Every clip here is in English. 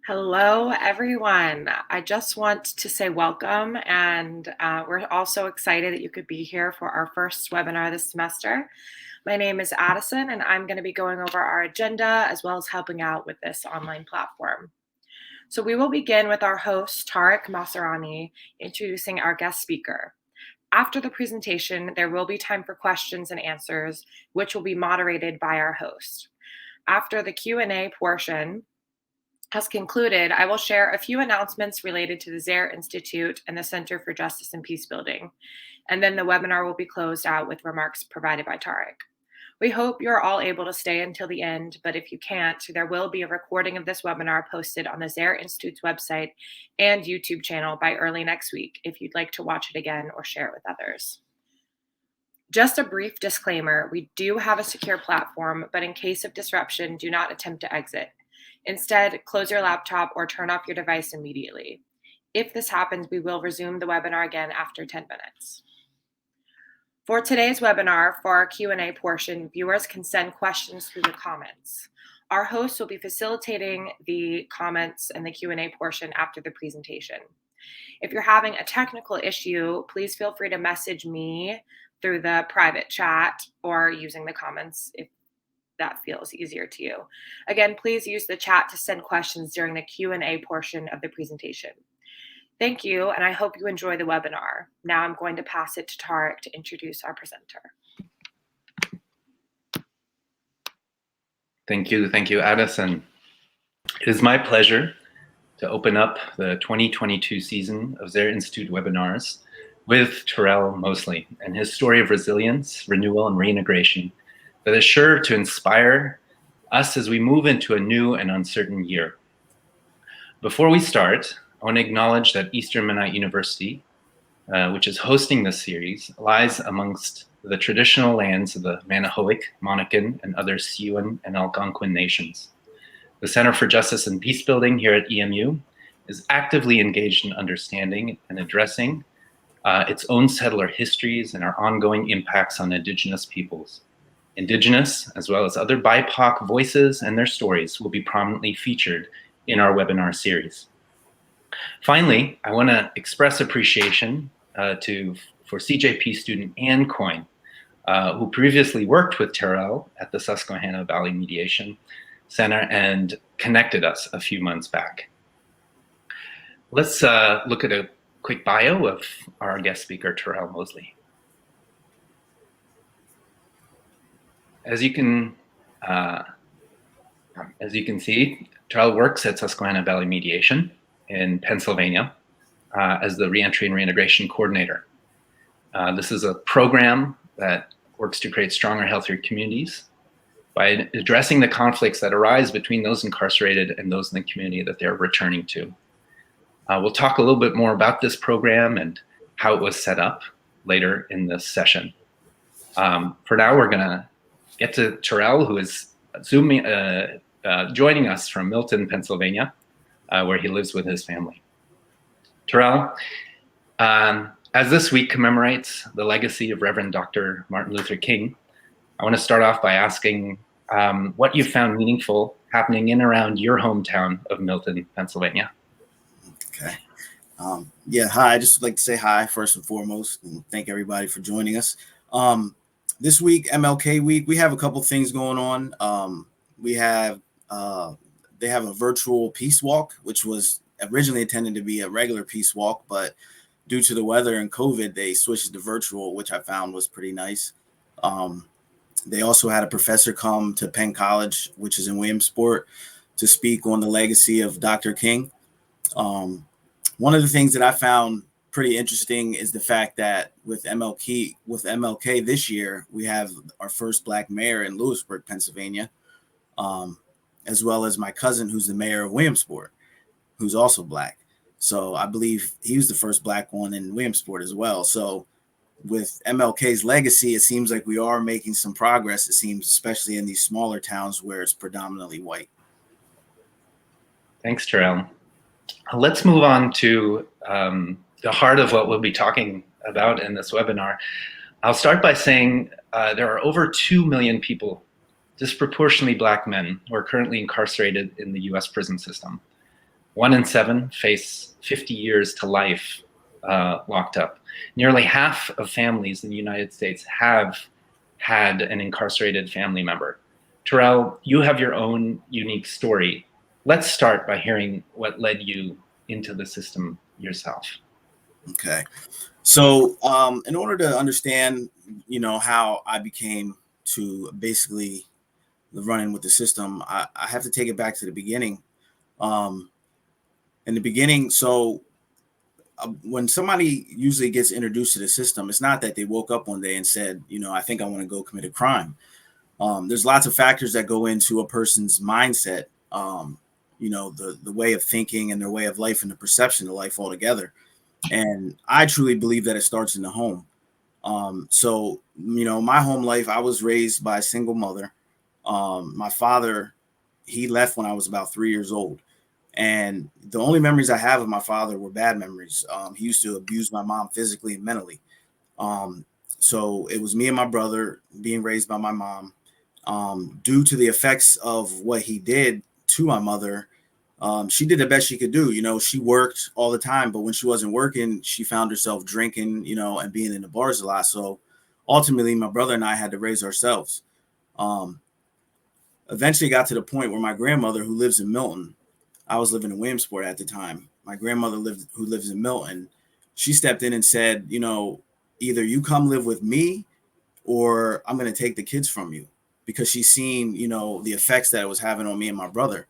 Hello, everyone. I just want to say welcome, and we're all so excited that you could be here for our first webinar this semester. My name is Addison, and I'm going to be going over our agenda as well as helping out with this online platform. So we will begin with our host, Tarek Maassarani, introducing our guest speaker. After the presentation, there will be time for questions and answers, which will be moderated by our host. After the Q&A portion has concluded, I will share a few announcements related to the Zehr Institute and the Center for Justice and Peace Building, and then the webinar will be closed out with remarks provided by Tarek. We hope you're all able to stay until the end, but if you can't, there will be a recording of this webinar posted on the Zehr Institute's website and YouTube channel by early next week if you'd like to watch it again or share it with others. Just a brief disclaimer, we do have a secure platform, but in case of disruption, do not attempt to exit. Instead, close your laptop or turn off your device immediately. If this happens, we will resume the webinar again after 10 minutes. For today's webinar, for our Q&A portion, viewers can send questions through the comments. Our host will be facilitating the comments and the Q&A portion after the presentation. If you're having a technical issue, please feel free to message me through the private chat or using the comments if that feels easier to you. Again, please use the chat to send questions during the Q&A portion of the presentation. Thank you, and I hope you enjoy the webinar. Now I'm going to pass it to Tarek to introduce our presenter. Thank you, Addison. It is my pleasure to open up the 2022 season of Zehr Institute webinars with Terrell Mosley and his story of resilience, renewal, and reintegration that is sure to inspire us as we move into a new and uncertain year. Before we start, I want to acknowledge that Eastern Mennonite University, which is hosting this series, lies amongst the traditional lands of the Manahoic, Monacan, and other Siouan and Algonquin nations. The Center for Justice and Peace Building here at EMU is actively engaged in understanding and addressing its own settler histories and our ongoing impacts on Indigenous peoples. Indigenous, as well as other BIPOC voices and their stories will be prominently featured in our webinar series. Finally, I want to express appreciation for CJP student Ann Coyne, who previously worked with Terrell at the Susquehanna Valley Mediation Center and connected us a few months back. Let's look at a quick bio of our guest speaker, Terrell Mosley. As you can see, Terrell works at Susquehanna Valley Mediation in Pennsylvania as the reentry and reintegration coordinator. This is a program that works to create stronger, healthier communities by addressing the conflicts that arise between those incarcerated and those in the community that they're returning to. We'll talk a little bit more about this program and how it was set up later in this session. For now, we're gonna get to Terrell, who is joining us from Milton, Pennsylvania, where he lives with his family. Terrell, as this week commemorates the legacy of Reverend Dr. Martin Luther King, I want to start off by asking what you found meaningful happening in and around your hometown of Milton, Pennsylvania. Okay. Yeah, hi. I just would like to say hi first and foremost, and thank everybody for joining us. This week, MLK week, we have a couple things going on. They have a virtual peace walk, which was originally intended to be a regular peace walk, but due to the weather and COVID, they switched it to virtual, which I found was pretty nice. They also had a professor come to Penn College, which is in Williamsport, to speak on the legacy of Dr. King. One of the things that I found pretty interesting is the fact that with MLK this year, we have our first Black mayor in Lewisburg, Pennsylvania, as well as my cousin, who's the mayor of Williamsport, who's also Black. So I believe he was the first Black one in Williamsport as well. So with MLK's legacy, it seems like we are making some progress, it seems, especially in these smaller towns where it's predominantly white. Thanks, Terrell. Let's move on to the heart of what we'll be talking about in this webinar. I'll start by saying there are over 2 million people, disproportionately Black men, who are currently incarcerated in the US prison system. 1 in 7 face 50 years to life locked up. Nearly half of families in the United States have had an incarcerated family member. Terrell, you have your own unique story. Let's start by hearing what led you into the system yourself. Okay. So in order to understand, how I became to basically running with the system, I have to take it back to the beginning. In the beginning, so when somebody usually gets introduced to the system, it's not that they woke up one day and said, I think I want to go commit a crime. There's lots of factors that go into a person's mindset, the way of thinking and their way of life and the perception of life altogether. And I truly believe that it starts in the home. My home life, I was raised by a single mother. My father, he left when I was about 3 years old. And the only memories I have of my father were bad memories. He used to abuse my mom physically and mentally. So it was me and my brother being raised by my mom. Due to the effects of what he did to my mother, she did the best she could do. She worked all the time, but when she wasn't working, she found herself drinking, and being in the bars a lot. So ultimately, my brother and I had to raise ourselves. Eventually got to the point where my grandmother, who lives in Milton, I was living in Williamsport at the time. My grandmother who lives in Milton, she stepped in and said, either you come live with me or I'm going to take the kids from you, because she's seen, the effects that it was having on me and my brother.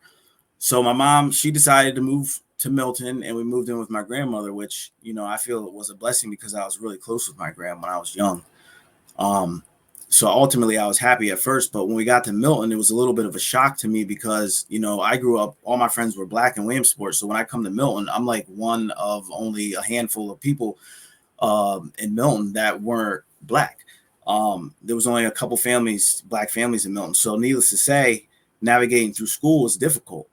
So my mom, she decided to move to Milton, and we moved in with my grandmother, which, I feel it was a blessing because I was really close with my grandma when I was young. So ultimately I was happy at first, but when we got to Milton, it was a little bit of a shock to me because, I grew up, all my friends were Black in Williamsport. So when I come to Milton, I'm like one of only a handful of people in Milton that weren't Black. There was only a couple families, Black families in Milton. So needless to say, navigating through school was difficult.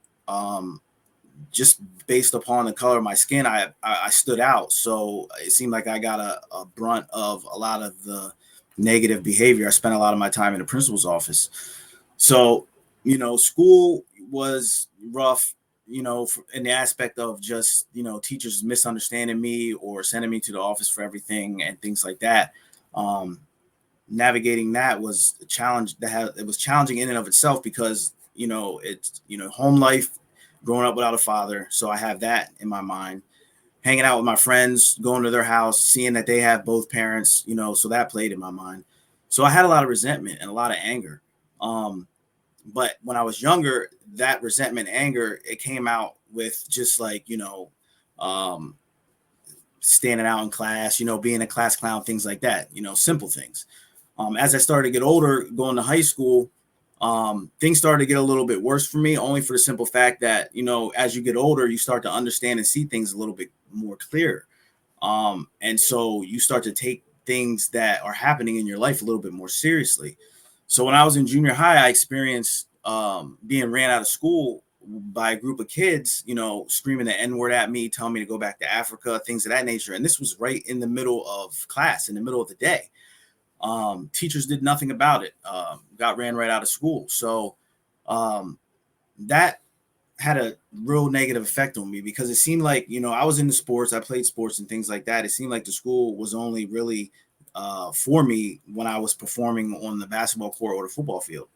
Just based upon the color of my skin, I stood out. So it seemed like I got a brunt of a lot of the negative behavior. I spent a lot of my time in the principal's office. So, school was rough, in the aspect of just, teachers misunderstanding me or sending me to the office for everything and things like that. Navigating that was a challenge. It was challenging in and of itself because, it's, home life, growing up without a father. So I have that in my mind. Hanging out with my friends, going to their house, seeing that they have both parents, so that played in my mind. So I had a lot of resentment and a lot of anger. But when I was younger, that resentment, anger, it came out with just like, standing out in class, being a class clown, things like that, simple things. As I started to get older, going to high school, things started to get a little bit worse for me, only for the simple fact that, as you get older, you start to understand and see things a little bit more clear. And so you start to take things that are happening in your life a little bit more seriously. So when I was in junior high, I experienced being ran out of school by a group of kids, screaming the N-word at me, telling me to go back to Africa, things of that nature. And this was right in the middle of class, in the middle of the day. Teachers did nothing about it, got ran right out of school. So that had a real negative effect on me because it seemed like, I was into sports, I played sports and things like that. It seemed like the school was only really for me when I was performing on the basketball court or the football field.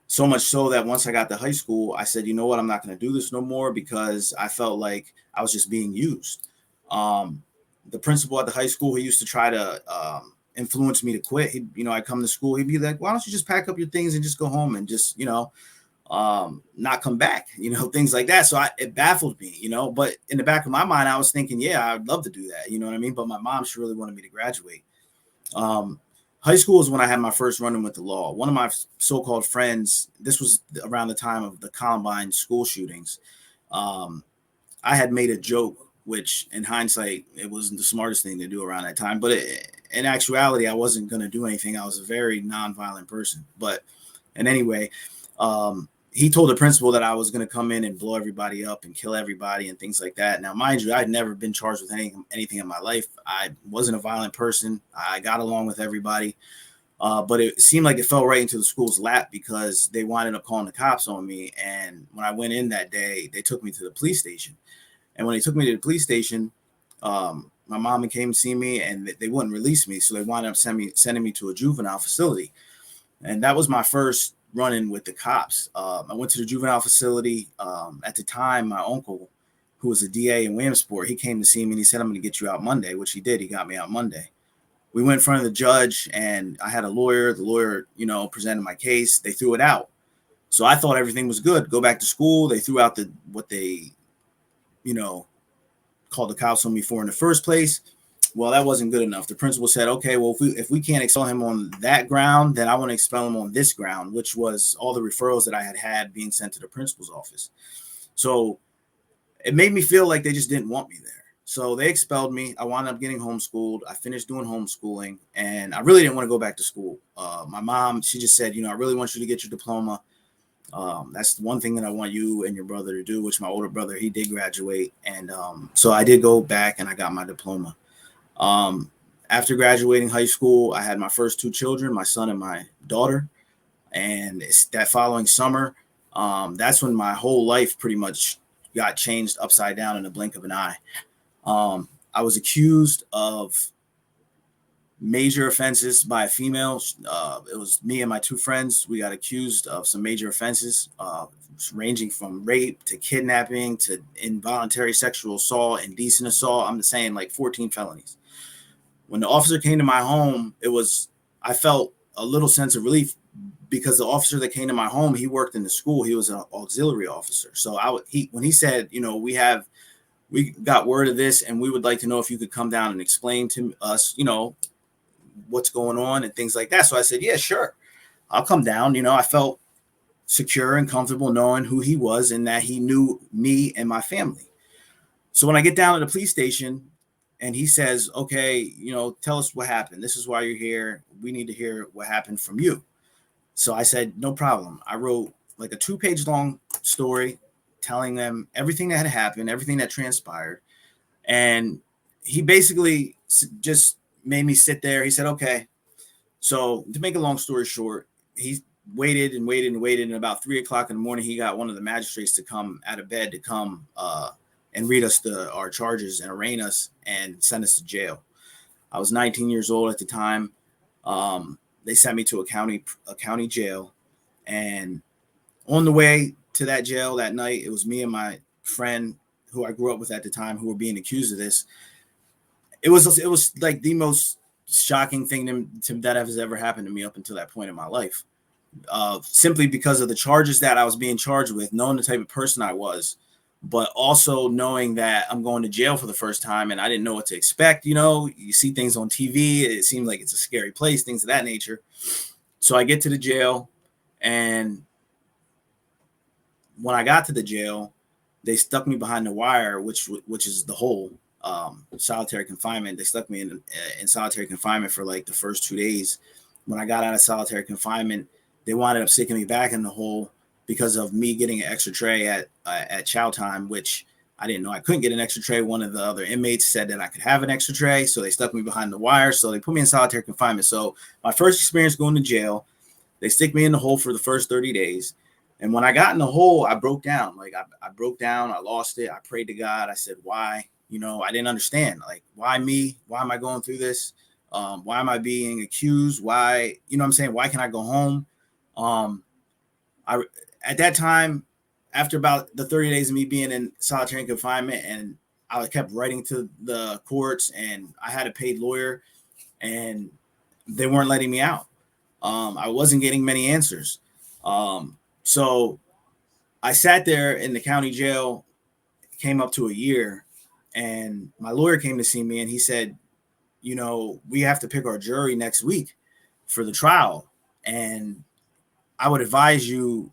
So much so that once I got to high school, I said, you know what, I'm not going to do this no more because I felt like I was just being used. The principal at the high school, he used to try to influence me to quit. I'd come to school, he'd be like, why don't you just pack up your things and just go home and just, not come back, things like that. So it baffled me, but in the back of my mind, I was thinking, yeah, I'd love to do that. You know what I mean? But my mom, she really wanted me to graduate. High school is when I had my first run-in with the law. One of my so-called friends, this was around the time of the Columbine school shootings. I had made a joke, which in hindsight, it wasn't the smartest thing to do around that time. But in actuality, I wasn't going to do anything. I was a very nonviolent person. But and anyway, he told the principal that I was going to come in and blow everybody up and kill everybody and things like that. Now, mind you, I'd never been charged with anything in my life. I wasn't a violent person. I got along with everybody. But it seemed like it fell right into the school's lap because they wound up calling the cops on me. And when I went in that day, they took me to the police station. And when they took me to the police station, my mom came to see me, and they wouldn't release me. So they wound up sending me to a juvenile facility. And that was my first run-in with the cops. I went to the juvenile facility. At the time, my uncle, who was a DA in Williamsport, he came to see me and he said, "I'm going to get you out Monday," which he did. He got me out Monday. We went in front of the judge, and I had a lawyer. The lawyer, presented my case. They threw it out. So I thought everything was good. Go back to school. They threw out what they, called the cops on me for in the first place. Well, that wasn't good enough. The principal said, "Okay, well, if we can't expel him on that ground, then I want to expel him on this ground," which was all the referrals that I had being sent to the principal's office. So it made me feel like they just didn't want me there. So they expelled me. I wound up getting homeschooled. I finished doing homeschooling, and I really didn't want to go back to school. My mom, she just said, "I really want you to get your diploma. That's the one thing that I want you and your brother to do," which my older brother, he did graduate. And so I did go back and I got my diploma. After graduating high school, I had my first two children, my son and my daughter. And that following summer, that's when my whole life pretty much got changed upside down in the blink of an eye. I was accused of major offenses by a female. It was me and my two friends. We got accused of some major offenses, ranging from rape to kidnapping to involuntary sexual assault, indecent assault. I'm saying like 14 felonies. When the officer came to my home, I felt a little sense of relief because the officer that came to my home, he worked in the school. He was an auxiliary officer. So when he said, we got word of this and we would like to know if you could come down and explain to us, what's going on and things like that. So I said, "Yeah, sure. I'll come down." I felt secure and comfortable knowing who he was and that he knew me and my family. So when I get down to the police station and he says, "Okay, tell us what happened. This is why you're here. We need to hear what happened from you." So I said, "No problem." I wrote like a 2-page long story telling them everything that had happened, everything that transpired. And he basically just made me sit there. He said, "Okay." So to make a long story short, he waited and waited and waited. And about 3:00 in the morning, he got one of the magistrates to come out of bed to come and read us our charges and arraign us and send us to jail. I was 19 years old at the time. They sent me to a county jail. And on the way to that jail that night, it was me and my friend who I grew up with at the time who were being accused of this. It was like the most shocking thing that has ever happened to me up until that point in my life. Simply because of the charges that I was being charged with, knowing the type of person I was, but also knowing that I'm going to jail for the first time and I didn't know what to expect. You see things on TV. It seems like it's a scary place, things of that nature. So I get to the jail, and when I got to the jail, they stuck me behind the wire, which is the whole solitary confinement. They stuck me in solitary confinement for like the first 2 days. When I got out of solitary confinement, they wound up sticking me back in the hole because of me getting an extra tray at chow time, which I didn't know I couldn't get an extra tray. One of the other inmates said that I could have an extra tray, so they stuck me behind the wire. So they put me in solitary confinement. So my first experience going to jail, they stick me in the hole for the first 30 days. And when I got in the hole, I broke down. Like I broke down. I lost it. I prayed to God. I said, "Why?" I didn't understand. Like, why me? Why am I going through this? Why am I being accused? Why? What I'm saying? Why can't I go home? At that time, after about the 30 days of me being in solitary confinement, and I kept writing to the courts, and I had a paid lawyer, and they weren't letting me out. I wasn't getting many answers. So I sat there in the county jail, came up to a year, and my lawyer came to see me and he said, "We have to pick our jury next week for the trial. And I would advise you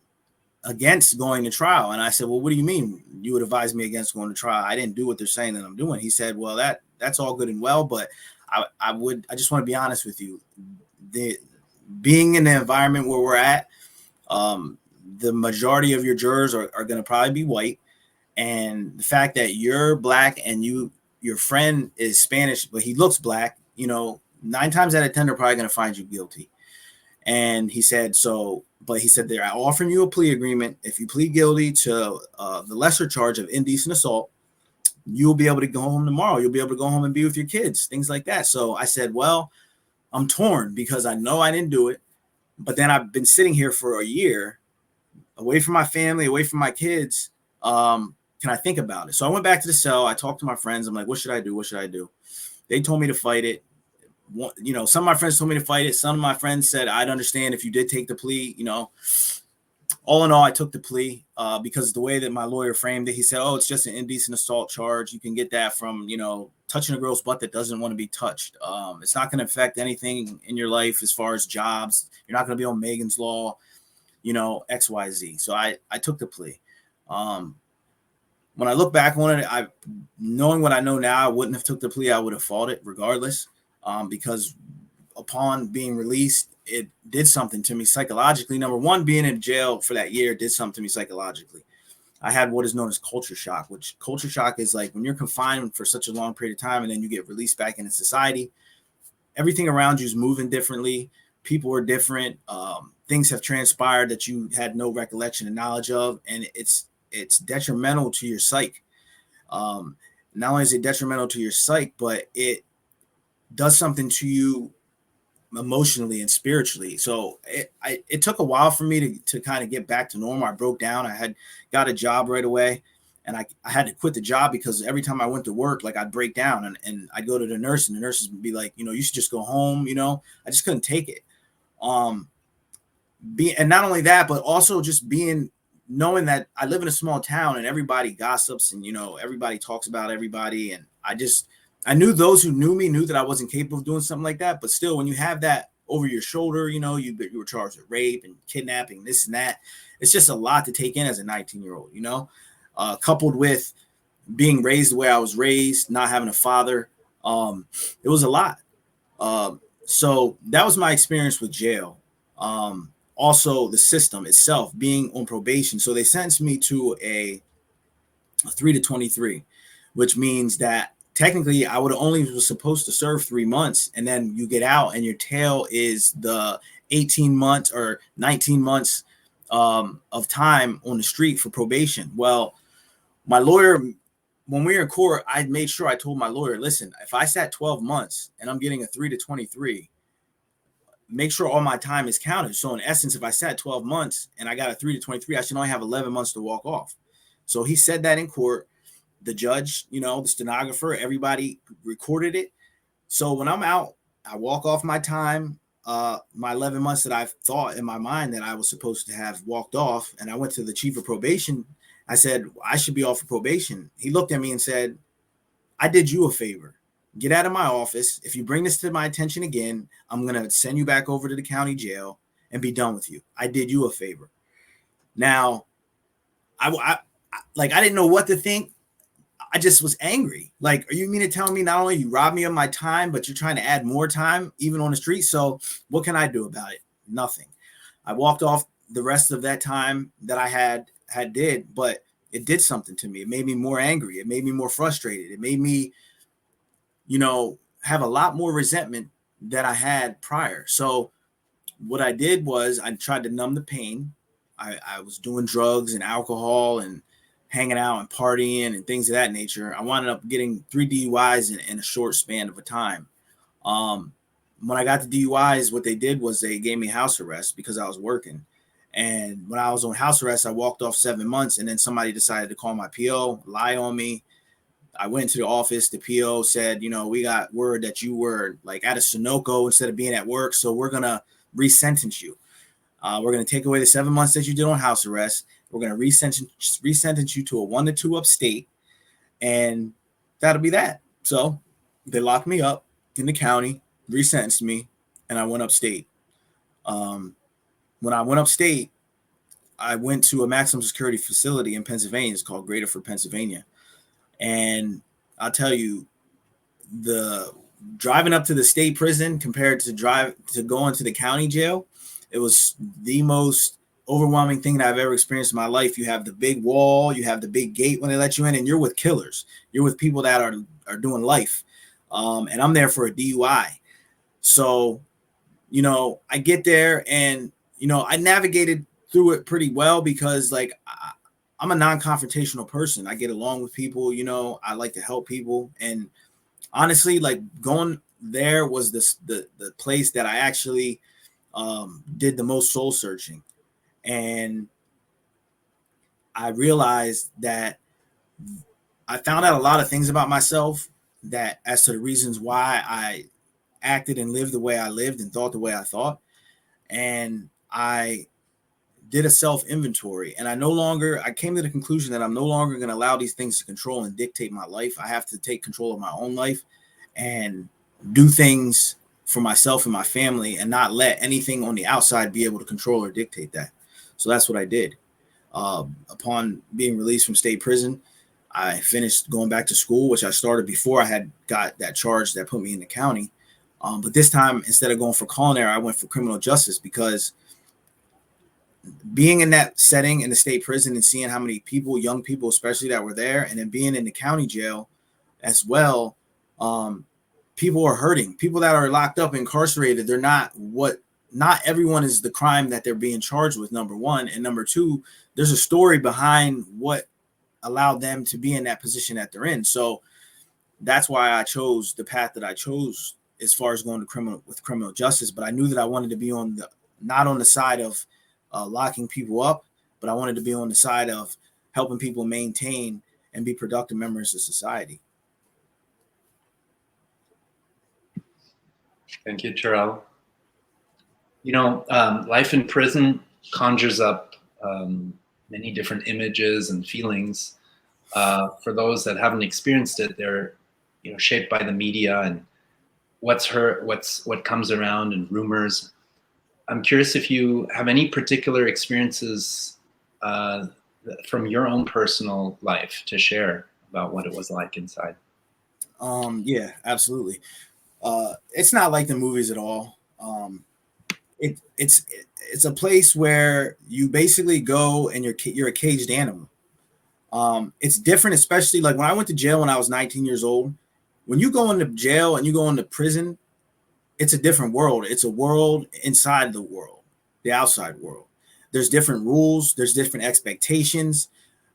against going to trial." And I said, "Well, what do you mean you would advise me against going to trial? I didn't do what they're saying that I'm doing." He said, "Well, that's all good and well, but I just want to be honest with you. Being in the environment where we're at, the majority of your jurors are going to probably be white. And the fact that you're black and your friend is Spanish, but he looks black, 9 times out of 10, they're probably going to find you guilty." And he said, but he said, they're offering you a plea agreement. If you plead guilty to the lesser charge of indecent assault, you'll be able to go home tomorrow. You'll be able to go home and be with your kids, things like that. So I said, well, I'm torn because I know I didn't do it, but then I've been sitting here for a year away from my family, away from my kids. Can I think about it? So I went back to the cell. I talked to my friends. I'm like, what should I do? What should I do? They told me to fight it. Some of my friends told me to fight it. Some of my friends said, I'd understand if you did take the plea. All in all, I took the plea because the way that my lawyer framed it, he said, oh, it's just an indecent assault charge. You can get that from, touching a girl's butt that doesn't want to be touched. It's not going to affect anything in your life as far as jobs. You're not going to be on Megan's Law, X, Y, Z. So I took the plea. When I look back on it, knowing what I know now, I wouldn't have took the plea. I would have fought it regardless because upon being released, it did something to me psychologically. Number one, being in jail for that year did something to me psychologically. I had what is known as culture shock, which culture shock is like when you're confined for such a long period of time and then you get released back into society, everything around you is moving differently. People are different. Things have transpired that you had no recollection and knowledge of, and it's detrimental to your psyche. Not only is it detrimental to your psyche, but it does something to you emotionally and spiritually. So it took a while for me to kind of get back to normal. I broke down. I had got a job right away, and I had to quit the job because every time I went to work, like I'd break down and I'd go to the nurse, and the nurses would be like, you should just go home. I just couldn't take it. And not only that, but also just knowing that I live in a small town and everybody gossips and, everybody talks about everybody. And I knew those who knew me knew that I wasn't capable of doing something like that. But still, when you have that over your shoulder, you were charged with rape and kidnapping, this and that. It's just a lot to take in as a 19-year-old, coupled with being raised the way I was raised, not having a father. It was a lot. So that was my experience with jail. Also, the system itself, being on probation. So they sentenced me to a 3 to 23, which means that technically I would only was supposed to serve 3 months, and then you get out and your tail is the 18 months or 19 months of time on the street for probation. Well, my lawyer, when we were in court, I made sure I told my lawyer, listen, if I sat 12 months and I'm getting a 3 to 23, make sure all my time is counted. So in essence, if I sat 12 months and I got a 3 to 23, I should only have 11 months to walk off. So he said that in court. The judge, the stenographer, everybody recorded it. So when I'm out, I walk off my time, my 11 months that I thought in my mind that I was supposed to have walked off. And I went to the chief of probation. I said, I should be off for probation. He looked at me and said, I did you a favor. Get out of my office. If you bring this to my attention again, I'm going to send you back over to the county jail and be done with you. I did you a favor. Now, I didn't know what to think. I just was angry. Like, are you mean to tell me not only you robbed me of my time, but you're trying to add more time even on the street? So what can I do about it? Nothing. I walked off the rest of that time that I had did, but it did something to me. It made me more angry. It made me more frustrated. It made me have a lot more resentment than I had prior. So what I did was I tried to numb the pain. I was doing drugs and alcohol and hanging out and partying and things of that nature. I wound up getting 3 DUIs in a short span of a time. When I got the DUIs, what they did was they gave me house arrest because I was working. And when I was on house arrest, I walked off 7 months, and then somebody decided to call my PO, lie on me. I went to the office. The PO said, we got word that you were like at a Sunoco instead of being at work. So we're going to resentence you. We're going to take away the 7 months that you did on house arrest. We're going to resentence you to a 1 to 2 upstate. And that'll be that. So they locked me up in the county, resentenced me, and I went upstate. When I went upstate, I went to a maximum security facility in Pennsylvania. It's called Greater for Pennsylvania. And I'll tell you, the driving up to the state prison compared to going to the county jail, it was the most overwhelming thing that I've ever experienced in my life. You have the big wall, you have the big gate when they let you in, and you're with killers. You're with people that are doing life. And I'm there for a DUI. So, I get there and, I navigated through it pretty well because like I'm a non-confrontational person. I get along with people, I like to help people. And honestly, like going there was the place that I actually did the most soul searching. And I realized that I found out a lot of things about myself that as to the reasons why I acted and lived the way I lived and thought the way I thought. And I did a self inventory, and I came to the conclusion that I'm no longer going to allow these things to control and dictate my life. I have to take control of my own life and do things for myself and my family and not let anything on the outside be able to control or dictate that. So that's what I did. Upon being released from state prison, I finished going back to school, which I started before I had got that charge that put me in the county. But this time, instead of going for culinary, I went for criminal justice because being in that setting in the state prison and seeing how many people, young people especially, that were there, and then being in the county jail as well, people are hurting. People that are locked up, incarcerated, not everyone is the crime that they're being charged with, number one. And number two, there's a story behind what allowed them to be in that position that they're in. So that's why I chose the path that I chose as far as going to criminal justice. But I knew that I wanted to be not on the side of locking people up, but I wanted to be on the side of helping people maintain and be productive members of society. Thank you, Terrell. Life in prison conjures up many different images and feelings. For those that haven't experienced it, they're shaped by the media and what comes around and rumors. I'm curious if you have any particular experiences from your own personal life to share about what it was like inside. Yeah, absolutely. It's not like the movies at all. It's a place where you basically go and you're a caged animal. It's different, especially like when I went to jail when I was 19 years old. When you go into jail and you go into prison, it's a different world. It's a world inside the world, the outside world. There's different rules. There's different expectations.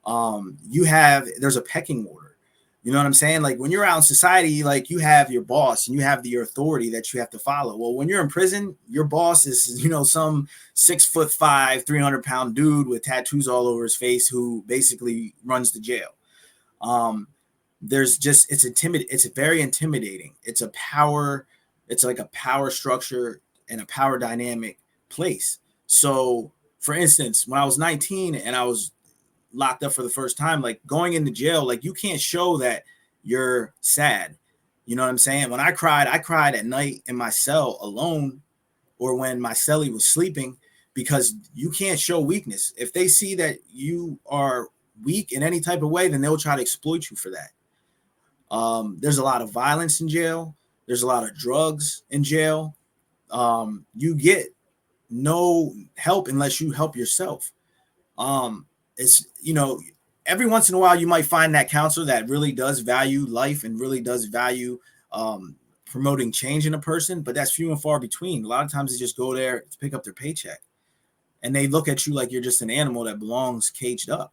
There's a pecking order. You know what I'm saying? Like when you're out in society, like you have your boss and you have your authority that you have to follow. Well, when you're in prison, your boss is, some 6'5", 300-pound dude with tattoos all over his face who basically runs the jail. It's very intimidating. It's like a power structure and a power dynamic place. So for instance, when I was 19 and I was locked up for the first time, like going into jail, like you can't show that you're sad. You know what I'm saying? When I cried at night in my cell alone, or when my cellie was sleeping, because you can't show weakness. If they see that you are weak in any type of way, then they'll try to exploit you for that. There's a lot of violence in jail. There's a lot of drugs in jail. You get no help unless you help yourself. It's, every once in a while you might find that counselor that really does value life and really does value promoting change in a person, but that's few and far between. A lot of times they just go there to pick up their paycheck and they look at you like you're just an animal that belongs caged up.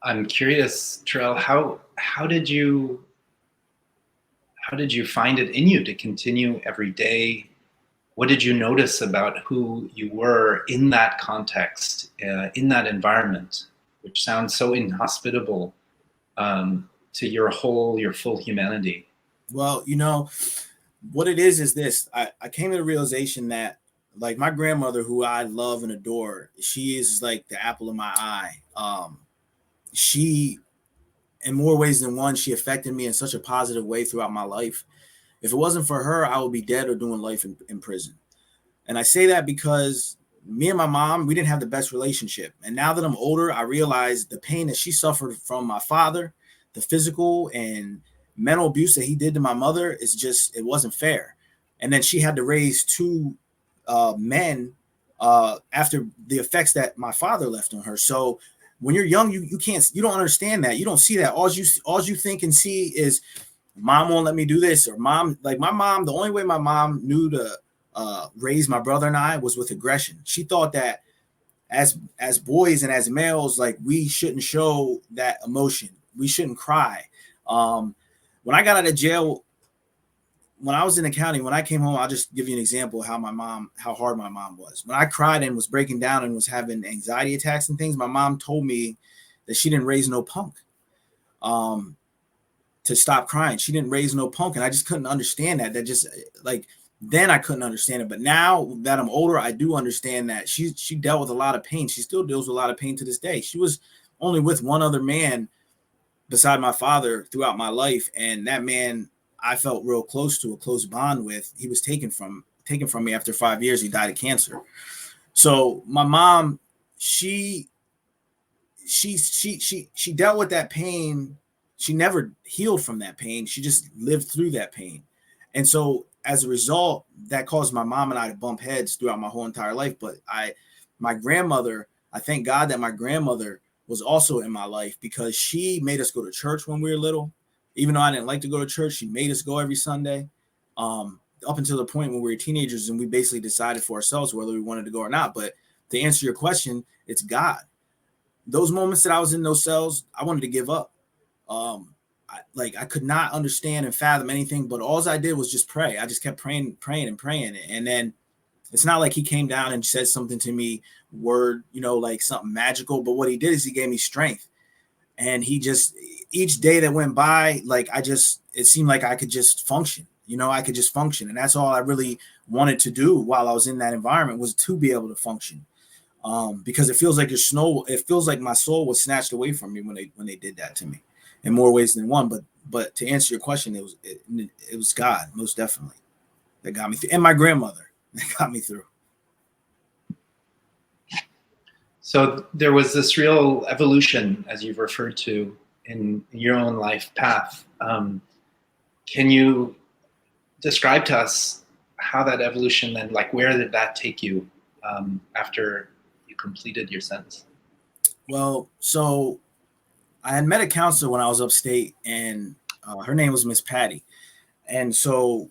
I'm curious, Terrell, how did you find it in you to continue every day? What did you notice about who you were in that context, in that environment, which sounds so inhospitable to your full humanity? Well, what it is this. I came to the realization that, like, my grandmother, who I love and adore, she is like the apple of my eye. She, in more ways than one, she affected me in such a positive way throughout my life. If it wasn't for her, I would be dead or doing life in prison. And I say that because me and my mom, we didn't have the best relationship. And now that I'm older, I realize the pain that she suffered from my father, the physical and mental abuse that he did to my mother, it wasn't fair. And then she had to raise two men after the effects that my father left on her. So when you're young, you don't understand that. You don't see that. All you think and see is mom won't let me do this, or mom, like my mom, the only way my mom knew to raise my brother and I was with aggression. She thought that as boys and as males, like we shouldn't show that emotion. We shouldn't cry. When I got out of jail, when I was in the county, when I came home, I'll just give you an example of how hard my mom was. When I cried and was breaking down and was having anxiety attacks and things, my mom told me that she didn't raise no punk to stop crying. She didn't raise no punk. And I just couldn't understand that. That just like, then I couldn't understand it. But now that I'm older, I do understand that she dealt with a lot of pain. She still deals with a lot of pain to this day. She was only with one other man beside my father throughout my life. And that man I felt real close to, a close bond with. He was taken from me after 5 years. He died of cancer. So my mom, she dealt with that pain. She never healed from that pain. She just lived through that pain. And so as a result, that caused my mom and I to bump heads throughout my whole entire life. But my grandmother, I thank God that my grandmother was also in my life, because she made us go to church when we were little. Even though I didn't like to go to church, she made us go every Sunday, up until the point when we were teenagers, and we basically decided for ourselves whether we wanted to go or not. But to answer your question, it's God. Those moments that I was in those cells, I wanted to give up. I could not understand and fathom anything, but all I did was just pray. I just kept praying. And then it's not like he came down and said something to me, like something magical. But what he did is he gave me strength. And he just, each day that went by, it seemed like I could just function. I could just function. And that's all I really wanted to do while I was in that environment, was to be able to function. Because it feels like my soul was snatched away from me when they did that to me, in more ways than one. But to answer your question, it was God, most definitely, that got me through, and my grandmother that got me through. So there was this real evolution, as you've referred to, in your own life path. Can you describe to us how that evolution, and where did that take you after you completed your sentence? Well, so I had met a counselor when I was upstate, and her name was Miss Patty. And so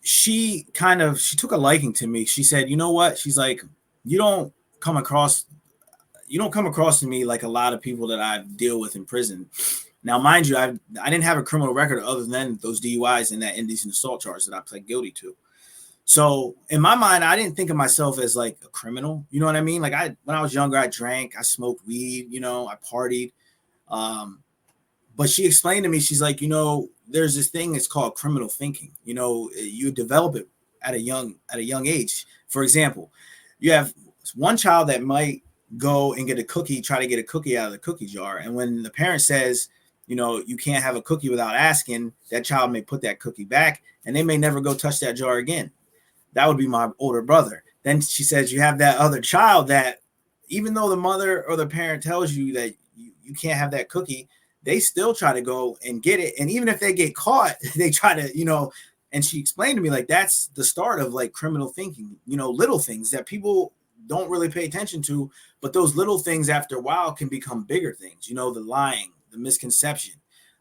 she took a liking to me. She said, you know what? She's like, you don't come across to me like a lot of people that I deal with in prison. Now, mind you, I didn't have a criminal record other than those DUIs and that indecent assault charge that I pled guilty to. So in my mind, I didn't think of myself as like a criminal. You know what I mean? When I was younger, I drank, I smoked weed, I partied. But she explained to me, she's like, there's this thing that's called criminal thinking. You develop it at a young age. For example, you have one child that might go and try to get a cookie out of the cookie jar. And when the parent says, you can't have a cookie without asking, that child may put that cookie back and they may never go touch that jar again. That would be my older brother. Then she says, you have that other child that even though the mother or the parent tells you that you can't have that cookie, they still try to go and get it. And even if they get caught, they try to, and she explained to me, that's the start of criminal thinking, little things that people don't really pay attention to, but those little things after a while can become bigger things, the lying, the misconception.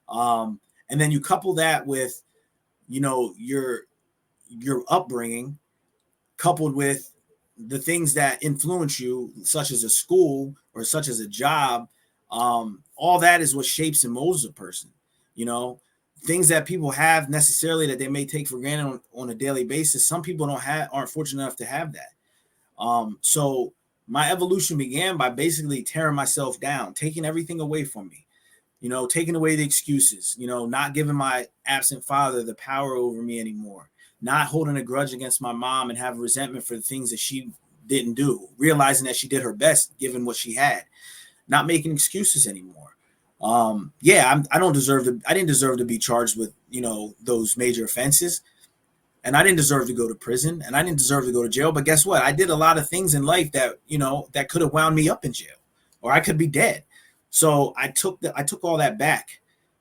And then you couple that with, your upbringing, coupled with the things that influence you, such as a school or such as a job. All that is what shapes and molds a person. Things that people have necessarily that they may take for granted on a daily basis. Some people aren't fortunate enough to have that. So my evolution began by basically tearing myself down, taking everything away from me, taking away the excuses, not giving my absent father the power over me anymore, not holding a grudge against my mom and have resentment for the things that she didn't do, realizing that she did her best given what she had, not making excuses anymore. I didn't deserve to be charged with, those major offenses. And I didn't deserve to go to prison, and I didn't deserve to go to jail. But guess what? I did a lot of things in life that, that could have wound me up in jail, or I could be dead. So I took all that back.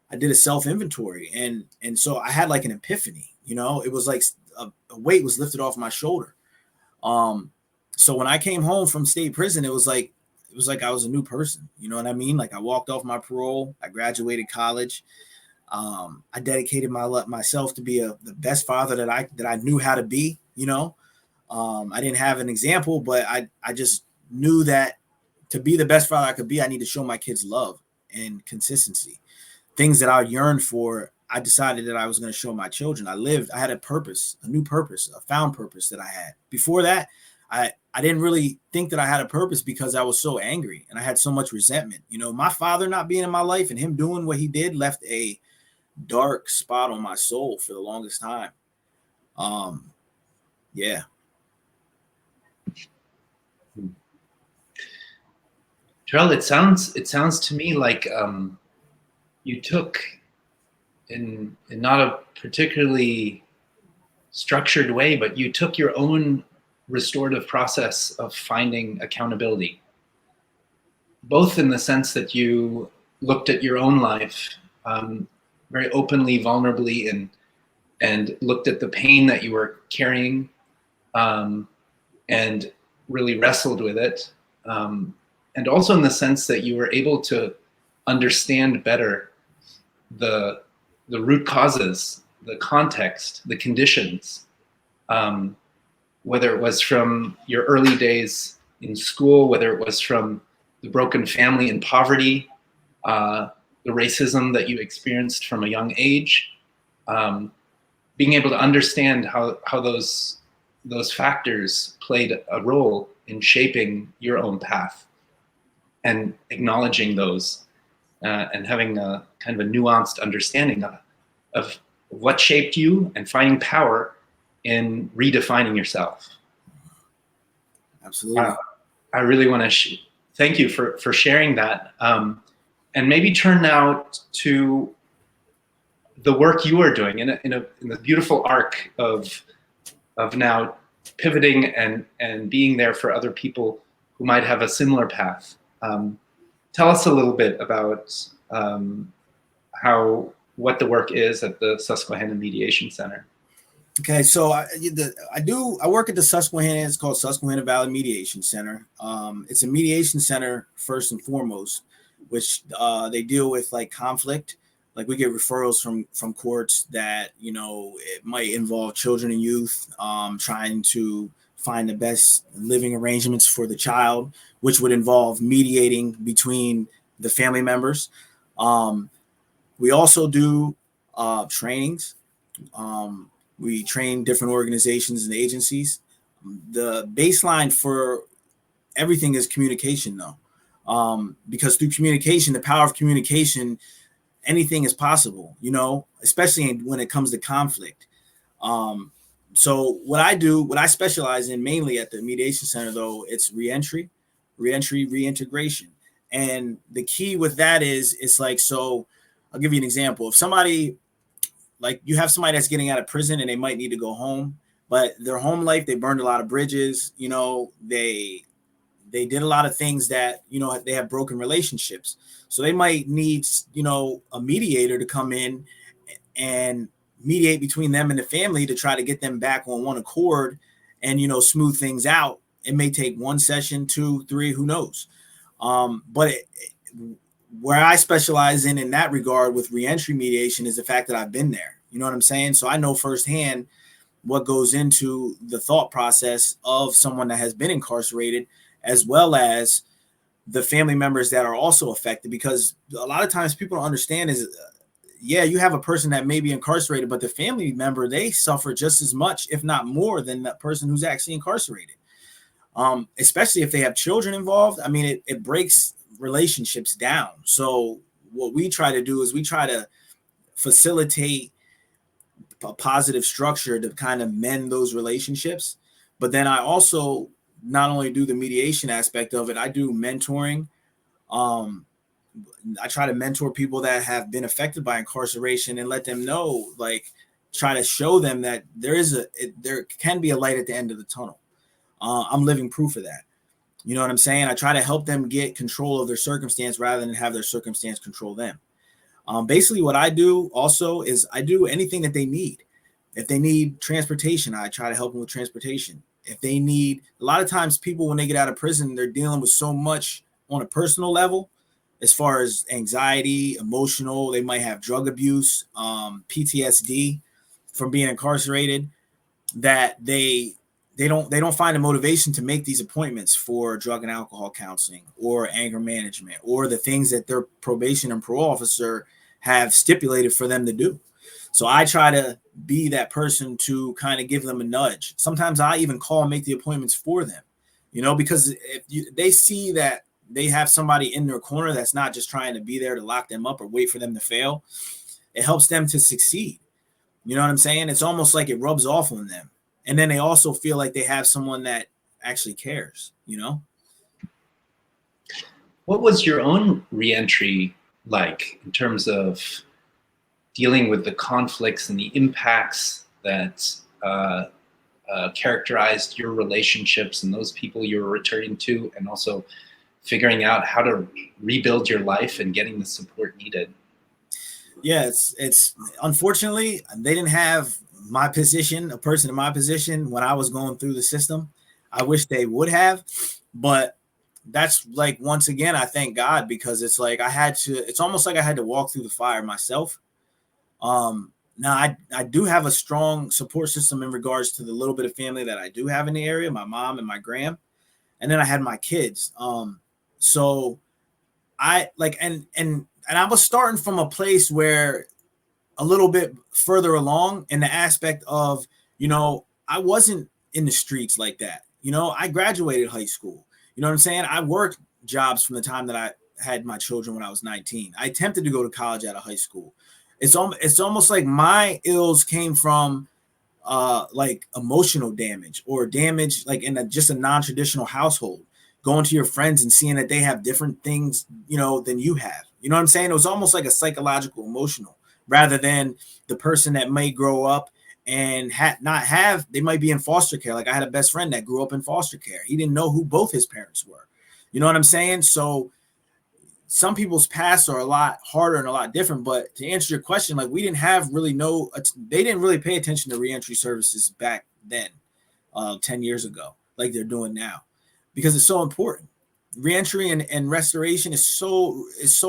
I did a self-inventory, and so I had an epiphany. It was like a weight was lifted off my shoulder. So when I came home from state prison, it was like I was a new person. You know what I mean? I walked off my parole. I graduated college. I dedicated myself to be the best father that I knew how to be. I didn't have an example, but I just knew that to be the best father I could be, I need to show my kids love and consistency. Things that I yearned for, I decided that I was going to show my children. I had a purpose, a new purpose, a found purpose that I had. Before that, I didn't really think that I had a purpose because I was so angry and I had so much resentment. My father not being in my life and him doing what he did left a dark spot on my soul for the longest time. Yeah. Terrell, it sounds to me like you took in not a particularly structured way, but you took your own restorative process of finding accountability, both in the sense that you looked at your own life very openly, vulnerably, and looked at the pain that you were carrying and really wrestled with it. And also in the sense that you were able to understand better the root causes, the context, the conditions, whether it was from your early days in school, whether it was from the broken family and poverty, the racism that you experienced from a young age, being able to understand how those factors played a role in shaping your own path, and acknowledging those and having a kind of a nuanced understanding of what shaped you and finding power in redefining yourself. Absolutely. I really want to thank you for sharing that, and maybe turn now to the work you are doing in the beautiful arc of now pivoting and being there for other people who might have a similar path. Tell us a little bit about what the work is at the Susquehanna Mediation Center. Okay, so I work at the Susquehanna. It's called Susquehanna Valley Mediation Center. It's a mediation center first and foremost, which they deal with like conflict. Like we get referrals from courts that it might involve children and youth trying to find the best living arrangements for the child, which would involve mediating between the family members. We also do trainings. We train different organizations and agencies. The baseline for everything is communication, though, because through communication, the power of communication, anything is possible, especially when it comes to conflict. So what I specialize in mainly at the Mediation Center, though, it's reentry, reintegration. And the key with that is, it's like, so I'll give you an example. If somebody, like you have somebody that's getting out of prison and they might need to go home, but their home life, they burned a lot of bridges, they did a lot of things that, they have broken relationships. So they might need, a mediator to come in and mediate between them and the family to try to get them back on one accord and, smooth things out. It may take 1 session, 2, 3, who knows? But where I specialize in that regard with reentry mediation is the fact that I've been there. You know what I'm saying? So I know firsthand what goes into the thought process of someone that has been incarcerated, as well as the family members that are also affected. Because a lot of times people don't understand is, you have a person that may be incarcerated, but the family member, they suffer just as much, if not more, than that person who's actually incarcerated. Especially if they have children involved. I mean, it breaks relationships down. So what we try to do is we try to facilitate a positive structure to kind of mend those relationships. But then I also not only do the mediation aspect of it, I do mentoring. I try to mentor people that have been affected by incarceration and let them know, like, try to show them that there can be a light at the end of the tunnel. I'm living proof of that. You know what I'm saying? I try to help them get control of their circumstance rather than have their circumstance control them. Basically what I do also is I do anything that they need. If they need transportation, I try to help them with transportation. If they need, a lot of times people, when they get out of prison, they're dealing with so much on a personal level, as far as anxiety, emotional. They might have drug abuse, PTSD from being incarcerated, that they don't find a motivation to make these appointments for drug and alcohol counseling or anger management or the things that their probation and parole officer have stipulated for them to do. So I try to be that person to kind of give them a nudge. Sometimes I even call and make the appointments for them, because if they see that they have somebody in their corner that's not just trying to be there to lock them up or wait for them to fail, it helps them to succeed. You know what I'm saying? It's almost like it rubs off on them. And then they also feel like they have someone that actually cares, What was your own reentry like in terms of dealing with the conflicts and the impacts that characterized your relationships and those people you were returning to, and also figuring out how to rebuild your life and getting the support needed? Yeah, it's unfortunately they didn't have my position, a person in my position when I was going through the system. I wish they would have, but that's like, once again, I thank God, because it's like it's almost like I had to walk through the fire myself. Now I do have a strong support system in regards to the little bit of family that I do have in the area, my mom and my gram, and then I had my kids. So I like, and I was starting from a place where a little bit further along in the aspect of, I wasn't in the streets like that. I graduated high school. You know what I'm saying? I worked jobs from the time that I had my children when I was 19. I attempted to go to college out of high school. It's almost like my ills came from like emotional damage or damage like in just a non-traditional household, going to your friends and seeing that they have different things, than you have. You know what I'm saying? It was almost like a psychological, emotional, rather than the person that may grow up and they might be in foster care. Like I had a best friend that grew up in foster care. He didn't know who both his parents were. You know what I'm saying? So some people's pasts are a lot harder and a lot different. But to answer your question, like they didn't really pay attention to reentry services back then, 10 years ago, like they're doing now, because it's so important. Reentry and restoration is so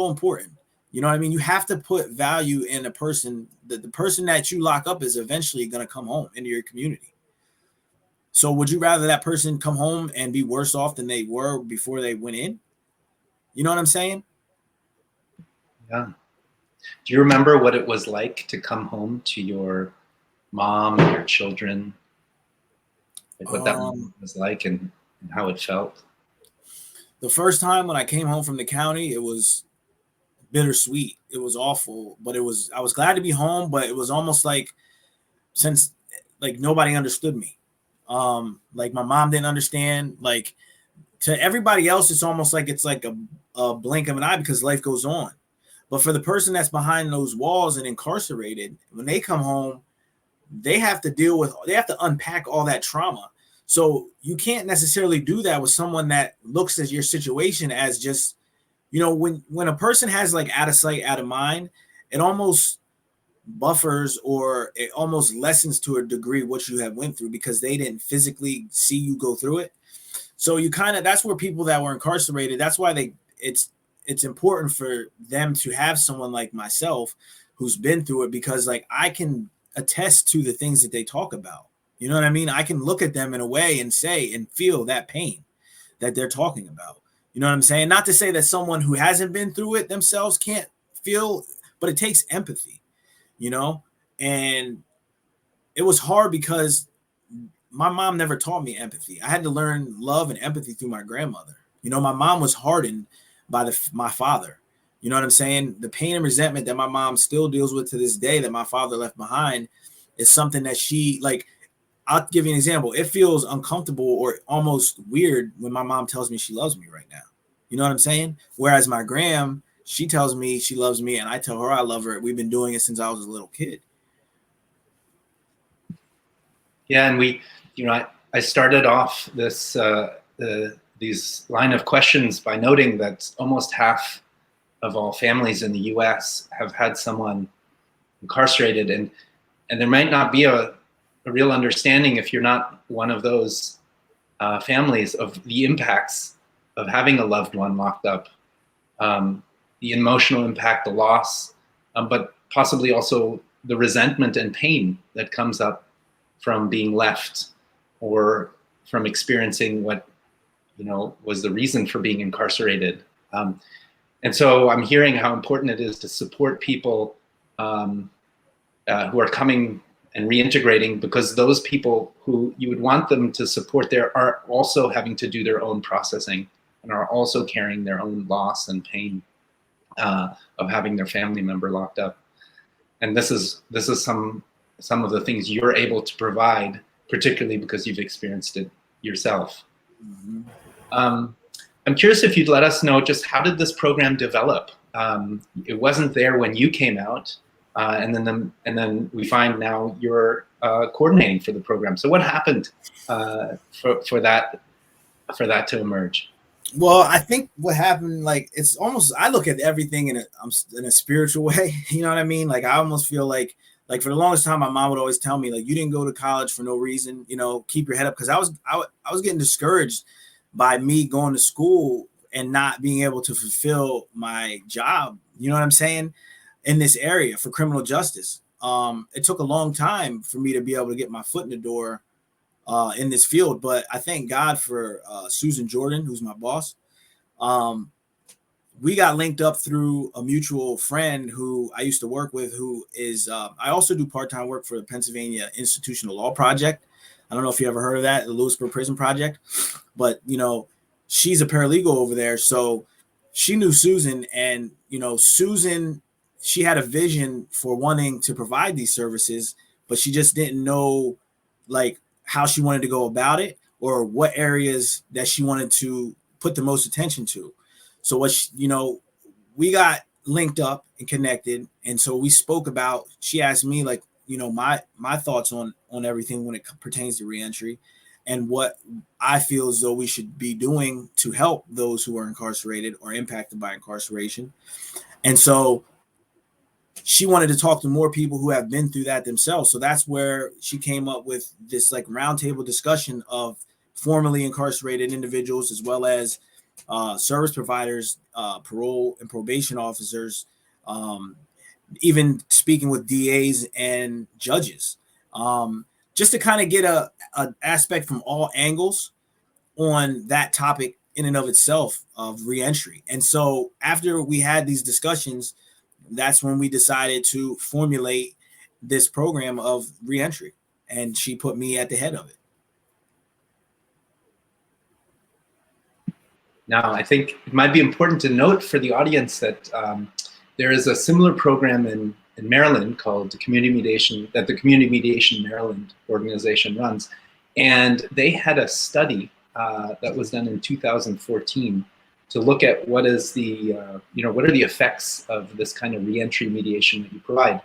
important. You know what I mean? You have to put value in a person. The person that you lock up is eventually going to come home into your community. So would you rather that person come home and be worse off than they were before they went in? You know what I'm saying? Yeah. Do you remember what it was like to come home to your mom and your children? Like what that was like and how it felt? The first time when I came home from the county, it was bittersweet. It was awful, but I was glad to be home, but it was almost like, since like nobody understood me. Like my mom didn't understand. Like to everybody else, it's almost like it's like a blink of an eye because life goes on. But for the person that's behind those walls and incarcerated, when they come home, they have to unpack all that trauma. So you can't necessarily do that with someone that looks at your situation as just, when a person has like out of sight, out of mind, it almost buffers or it almost lessens to a degree what you have went through because they didn't physically see you go through it. So that's where people that were incarcerated, that's why it's important for them to have someone like myself who's been through it, because like I can attest to the things that they talk about. You know what I mean? I can look at them in a way and say and feel that pain that they're talking about. You know what I'm saying? Not to say that someone who hasn't been through it themselves can't feel, but it takes empathy, and it was hard because my mom never taught me empathy. I had to learn love and empathy through my grandmother. My mom was hardened by my father. You know what I'm saying? The pain and resentment that my mom still deals with to this day that my father left behind is something that I'll give you an example. It feels uncomfortable or almost weird when my mom tells me she loves me right now. You know what I'm saying? Whereas my gram, she tells me she loves me and I tell her I love her. We've been doing it since I was a little kid. Yeah, and I started off these line of questions by noting that almost half of all families in the U.S. have had someone incarcerated, and there might not be a real understanding if you're not one of those families of the impacts of having a loved one locked up. the emotional impact, the loss, but possibly also the resentment and pain that comes up from being left or from experiencing what, was the reason for being incarcerated. And so I'm hearing how important it is to support people who are coming and reintegrating, because those people who you would want them to support there are also having to do their own processing and are also carrying their own loss and pain of having their family member locked up. And this is some of the things you're able to provide, particularly because you've experienced it yourself. Mm-hmm. I'm curious if you'd let us know, just how did this program develop? It wasn't there when you came out, and then we find now you're coordinating for the program. So what happened for that to emerge? Well, I think what happened, like, it's almost, I look at everything in a spiritual way. You know what I mean? Like, I almost feel like for the longest time, my mom would always tell me, like, you didn't go to college for no reason, keep your head up. Cause I was getting discouraged by me going to school and not being able to fulfill my job. You know what I'm saying? In this area for criminal justice. It took a long time for me to be able to get my foot in the door in this field, but I thank God for Susan Jordan, who's my boss. We got linked up through a mutual friend who I used to work with, who is, I also do part-time work for the Pennsylvania Institutional Law Project. I don't know if you ever heard of that, the Lewisburg Prison Project, but, she's a paralegal over there. So she knew Susan, and, Susan, she had a vision for wanting to provide these services, but she just didn't know, like, how she wanted to go about it or what areas that she wanted to put the most attention to. So we got linked up and connected. And so we spoke about, she asked me, like, my thoughts on everything when it pertains to reentry and what I feel as though we should be doing to help those who are incarcerated or impacted by incarceration. And so she wanted to talk to more people who have been through that themselves. So that's where she came up with this, like, roundtable discussion of formerly incarcerated individuals, as well as service providers, parole and probation officers, even speaking with DAs and judges, just to kind of get a aspect from all angles on that topic in and of itself of reentry. And so after we had these discussions, that's when we decided to formulate this program of reentry, and she put me at the head of it. Now, I think it might be important to note for the audience that there is a similar program in Maryland called the Community Mediation, that the Community Mediation Maryland organization runs. And they had a study that was done in 2014 to look at what is the, what are the effects of this kind of reentry mediation that you provide.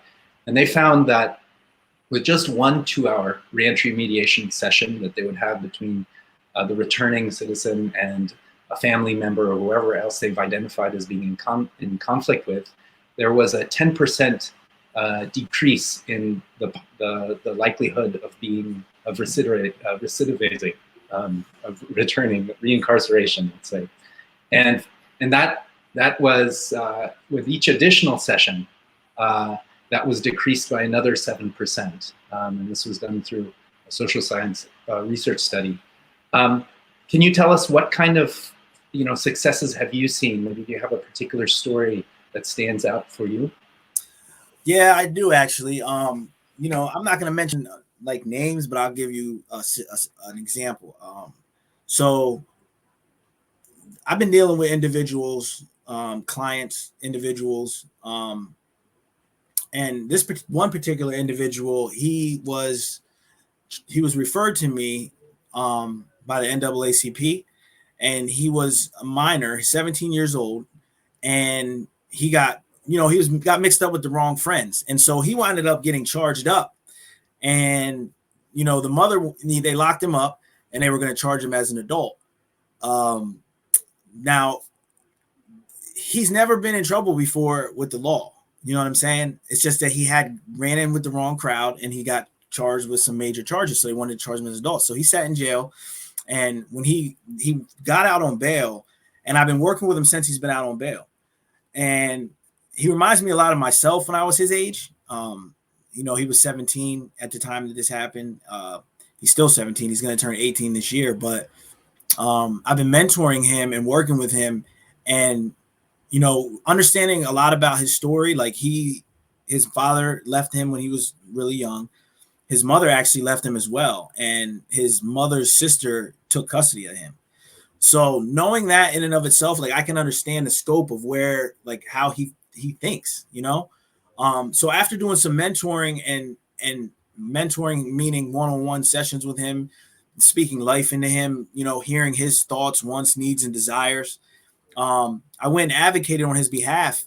And they found that with just 1 2-hour reentry mediation session that they would have between the returning citizen and a family member or whoever else they've identified as being in conflict with, there was a 10% decrease in the likelihood of recidivizing, of returning, reincarceration, let's say. And that was, with each additional session, that was decreased by another 7%. And this was done through a social science research study. Can you tell us what kind of successes have you seen? Maybe you have a particular story that stands out for you? Yeah, I do actually. I'm not going to mention like names, but I'll give you an example. So I've been dealing with individuals, clients, individuals, and this one particular individual, he was referred to me by the NAACP, and he was a minor, 17 years old, and he got mixed up with the wrong friends, and so he wound up getting charged up, and the mother, they locked him up, and they were going to charge him as an adult. Now, he's never been in trouble before with the law. You know what I'm saying? It's just that he ran in with the wrong crowd, and he got charged with some major charges. So they wanted to charge him as an adult. So he sat in jail. And when he got out on bail, and I've been working with him since he's been out on bail. And he reminds me a lot of myself when I was his age. You know, he was 17 at the time that this happened. He's still 17. He's going to turn 18 this year. But I've been mentoring him and working with him, and you know, understanding a lot about his story. Like his father left him when he was really young. His mother actually left him as well, and his mother's sister took custody of him. So knowing that in and of itself, like I can understand the scope of where, like how he thinks, you know. So after doing some mentoring and mentoring meaning one-on-one sessions with him, speaking life into him, you know, hearing his thoughts, wants, needs, and desires, I went and advocated on his behalf.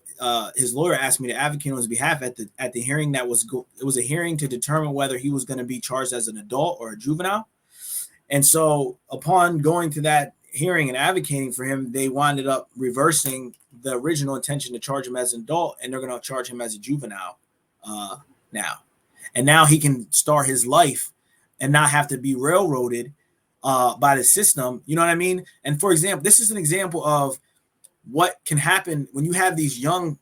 His lawyer asked me to advocate on his behalf at the hearing that was it was a hearing to determine whether he was going to be charged as an adult or a juvenile. And so upon going to that hearing and advocating for him, they winded up reversing the original intention to charge him as an adult, and they're going to charge him as a juvenile now. And now he can start his life and not have to be railroaded by the system. You know what I mean? And for example, this is an example of what can happen when you have these young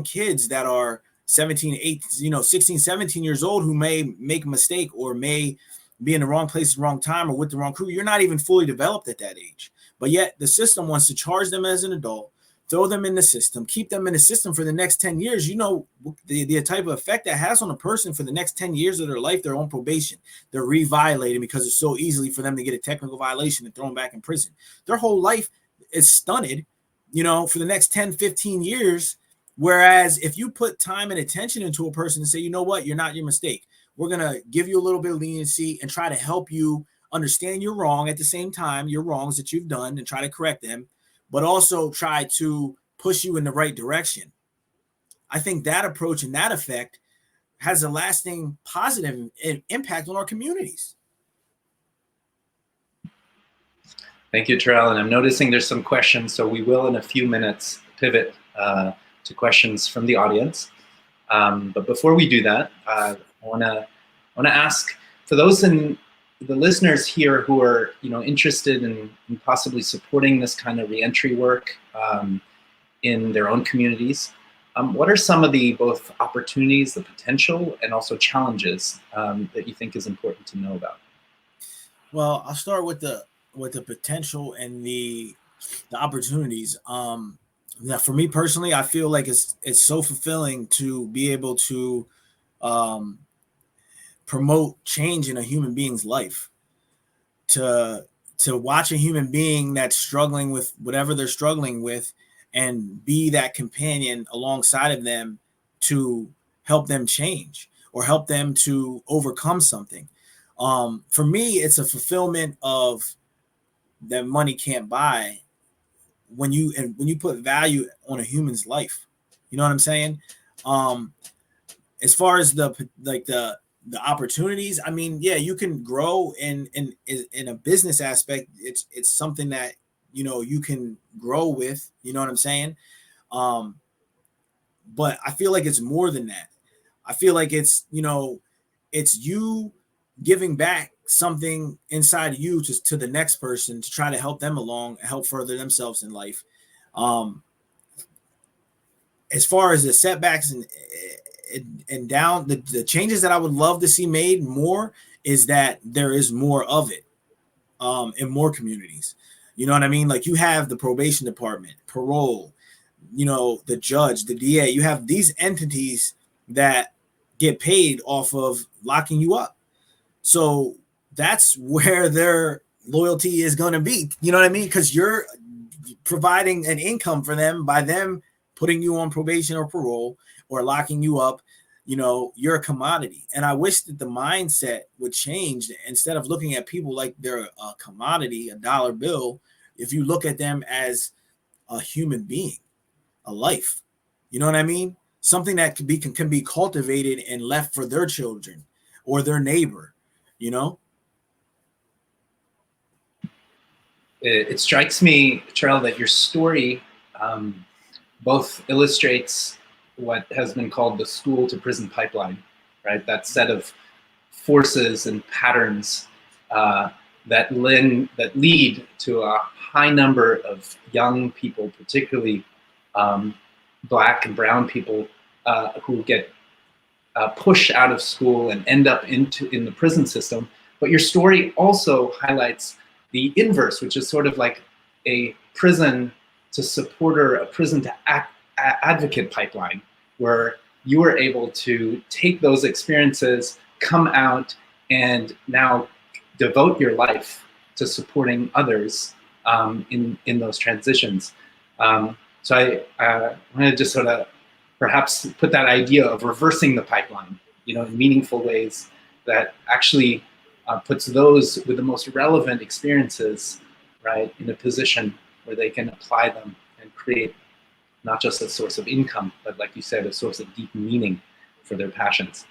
kids that are 17, 8, 16, 17 years old who may make a mistake or may be in the wrong place at the wrong time or with the wrong crew. You're not even fully developed at that age. But yet the system wants to charge them as an adult, throw them in the system, keep them in the system for the next 10 years. You know, the type of effect that has on a person for the next 10 years of their life. They're on probation. They're reviolated because it's so easily for them to get a technical violation and throw them back in prison. Their whole life is stunted, you know, for the next 10, 15 years. Whereas if you put time and attention into a person and say, you know what, you're not your mistake. We're going to give you a little bit of leniency and try to help you understand you're wrong at the same time, your wrongs that you've done, and try to correct them, but also try to push you in the right direction. I think that approach and that effect has a lasting positive impact on our communities. Thank you, Terrell. And I'm noticing there's some questions, so we will in a few minutes pivot to questions from the audience. But before we do that, I want to ask, for those in the listeners here who are, you know, interested in possibly supporting this kind of reentry work in their own communities, what are some of the both opportunities, the potential, and also challenges that you think is important to know about? Well, I'll start with the potential and the opportunities. Now, for me personally, I feel like it's so fulfilling to be able to promote change in a human being's life, to watch a human being that's struggling with whatever they're struggling with and be that companion alongside of them to help them change or help them to overcome something. For me, it's a fulfillment of that money can't buy when you put value on a human's life. You know what I'm saying? As far as the opportunities, I mean, yeah, you can grow in a business aspect. It's something that, you know, you can grow with, you know what I'm saying? But I feel like it's more than that. I feel like it's, you know, it's you giving back something inside of you to the next person to try to help them along, help further themselves in life. As far as the setbacks and down the changes that I would love to see made more is that there is more of it in more communities. You know what I mean? Like you have the probation department, parole, you know, the judge, the DA. You have these entities that get paid off of locking you up. So that's where their loyalty is going to be. You know what I mean? Because you're providing an income for them by them putting you on probation or parole or locking you up. You know, you're a commodity. And I wish that the mindset would change. Instead of looking at people like they're a commodity, a dollar bill, if you look at them as a human being, a life, you know what I mean? Something that can be cultivated and left for their children or their neighbor, you know? It strikes me, Terrell, that your story both illustrates what has been called the school to prison pipeline, right? That set of forces and patterns that lead to a high number of young people, particularly Black and brown people who get pushed out of school and end up in the prison system. But your story also highlights the inverse, which is sort of like a prison to supporter, a prison to advocate pipeline, where you were able to take those experiences, come out, and now devote your life to supporting others in those transitions. So I want to just sort of perhaps put that idea of reversing the pipeline, in meaningful ways that actually puts those with the most relevant experiences, right, in a position where they can apply them and create not just a source of income, but like you said, a source of deep meaning for their passions.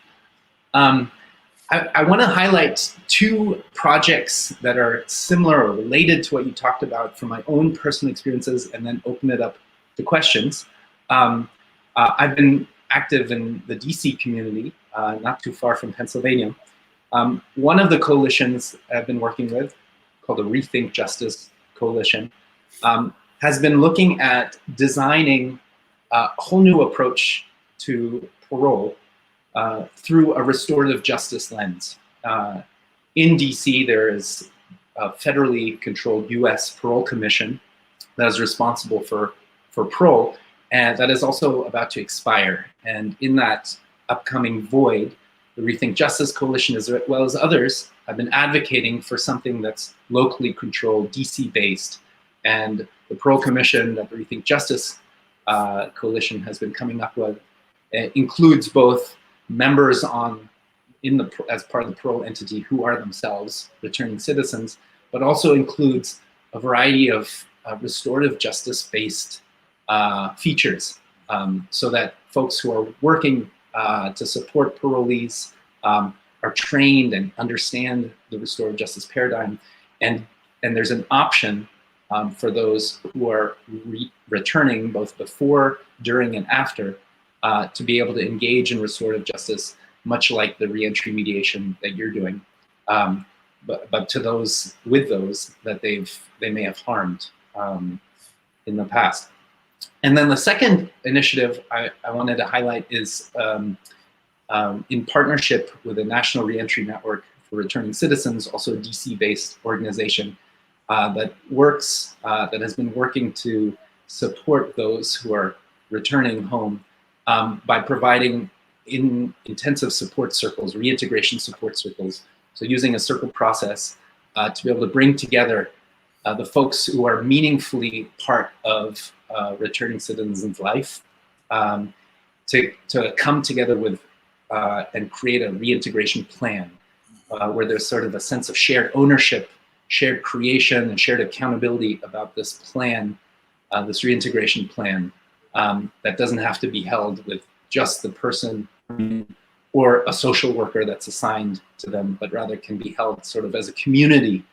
I want to highlight two projects that are similar or related to what you talked about from my own personal experiences, and then open it up to questions. I've been active in the DC community, not too far from Pennsylvania. One of the coalitions I've been working with, called the Rethink Justice Coalition, has been looking at designing a whole new approach to parole through a restorative justice lens. In DC, there is a federally controlled US Parole Commission that is responsible for parole, and that is also about to expire. And in that upcoming void, the Rethink Justice Coalition, as well as others, have been advocating for something that's locally controlled, DC-based. And the Parole Commission that the Rethink Justice Coalition has been coming up with includes both members as part of the parole entity who are themselves returning citizens, but also includes a variety of restorative justice-based features, so that folks who are working to support parolees are trained and understand the restorative justice paradigm, and there's an option for those who are returning both before, during, and after to be able to engage in restorative justice, much like the reentry mediation that you're doing, but to those that they may have harmed in the past. And then the second initiative I wanted to highlight is in partnership with the National Reentry Network for Returning Citizens, also a DC-based organization that has been working to support those who are returning home by providing intensive support circles, reintegration support circles. So using a circle process to be able to bring together the folks who are meaningfully part of returning citizens' life to come together with and create a reintegration plan where there's sort of a sense of shared ownership, shared creation, and shared accountability about this plan, this reintegration plan that doesn't have to be held with just the person or a social worker that's assigned to them, but rather can be held sort of as a community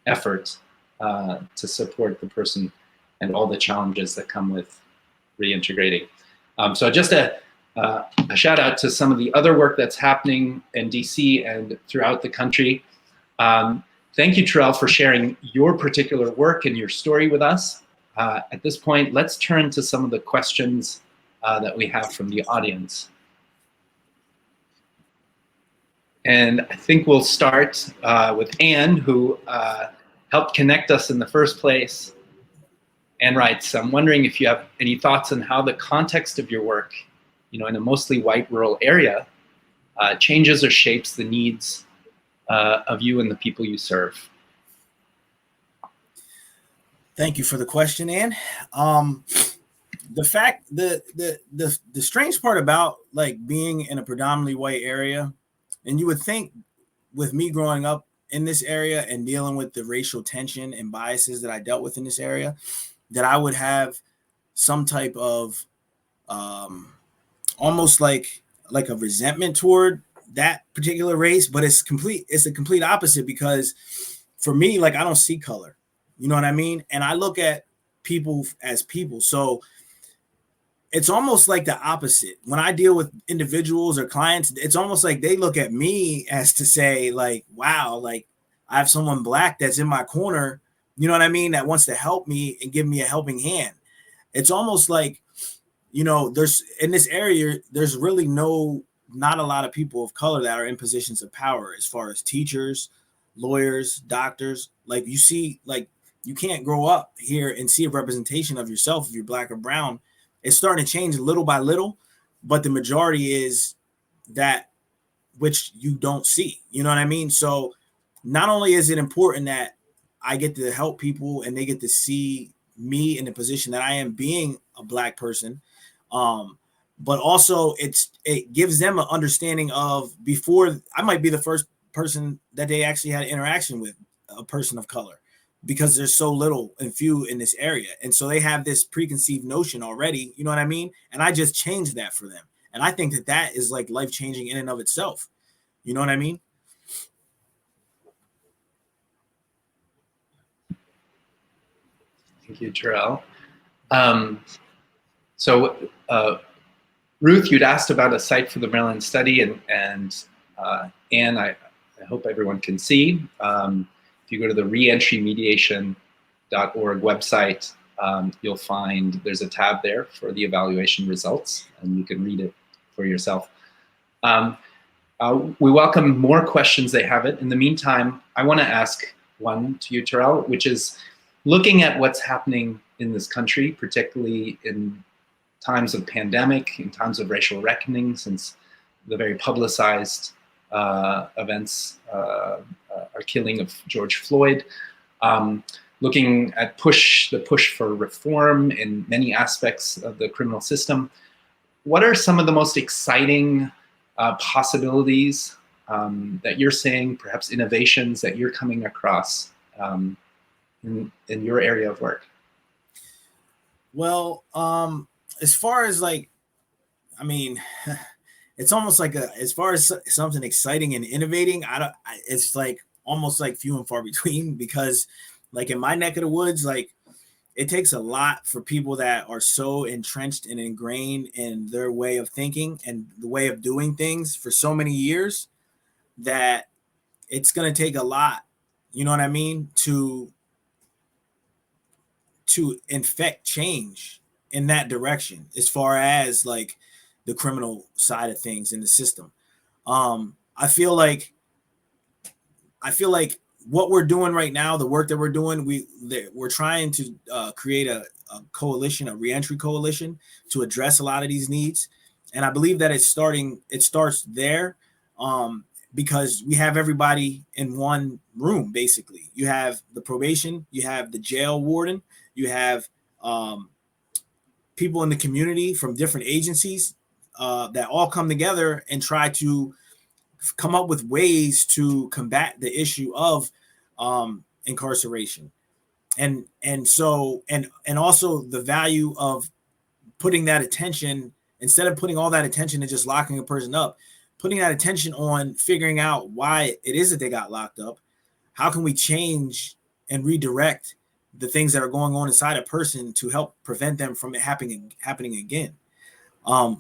effort to support the person and all the challenges that come with reintegrating. So just a shout out to some of the other work that's happening in DC and throughout the country. Thank you, Terrell, for sharing your particular work and your story with us. At this point, let's turn to some of the questions that we have from the audience. And I think we'll start with Anne, who helped connect us in the first place. Anne writes, I'm wondering if you have any thoughts on how the context of your work, in a mostly white rural area, changes or shapes the needs of you and the people you serve. Thank you for the question, Anne. The strange part about like being in a predominantly white area, and you would think with me growing up in this area and dealing with the racial tension and biases that I dealt with in this area, that I would have some type of almost like a resentment toward that particular race, but it's a complete opposite, because for me, like, I don't see color, you know what I mean? And I look at people as people. So it's almost like the opposite. When I deal with individuals or clients, it's almost like they look at me as to say, like, wow, like I have someone Black that's in my corner, you know what I mean, that wants to help me and give me a helping hand. It's almost like there's in this area, there's really not a lot of people of color that are in positions of power as far as teachers, lawyers, doctors. Like you see, like you can't grow up here and see a representation of yourself if you're black or brown. It's starting to change little by little, but the majority is that which you don't see. You know what I mean? So not only is it important that I get to help people and they get to see me in the position that I am being a black person, but also it gives them an understanding of before I might be the first person that they actually had interaction with a person of color because there's so little and few in this area. And so they have this preconceived notion already, you know what I mean? And I just changed that for them. And I think that is like life-changing in and of itself. You know what I mean? Thank you, Terrell. Ruth, you'd asked about a site for the Maryland study, and Anne, I hope everyone can see. If you go to the reentrymediation.org website, you'll find there's a tab there for the evaluation results, and you can read it for yourself. We welcome more questions they have it. In the meantime, I want to ask one to you, Terrell, which is looking at what's happening in this country, particularly in times of pandemic, in times of racial reckoning, since the very publicized events, our killing of George Floyd, looking at the push for reform in many aspects of the criminal system. What are some of the most exciting possibilities that you're seeing, perhaps innovations that you're coming across in your area of work? Well, as far as like, I mean, it's almost like as far as something exciting and innovating, it's like almost like few and far between, because like in my neck of the woods, like it takes a lot for people that are so entrenched and ingrained in their way of thinking and the way of doing things for so many years that it's going to take a lot, you know what I mean, to infect change in that direction as far as like the criminal side of things in the system. I feel like what we're doing right now, the work that we're doing, we're trying to create a coalition, a reentry coalition, to address a lot of these needs. And I believe that it starts there, because we have everybody in one room. Basically, you have the probation, you have the jail warden, you have people in the community from different agencies that all come together and try to come up with ways to combat the issue of incarceration, and also the value of putting that attention, instead of putting all that attention and just locking a person up, putting that attention on figuring out why it is that they got locked up. How can we change and redirect the things that are going on inside a person to help prevent them from it happening again?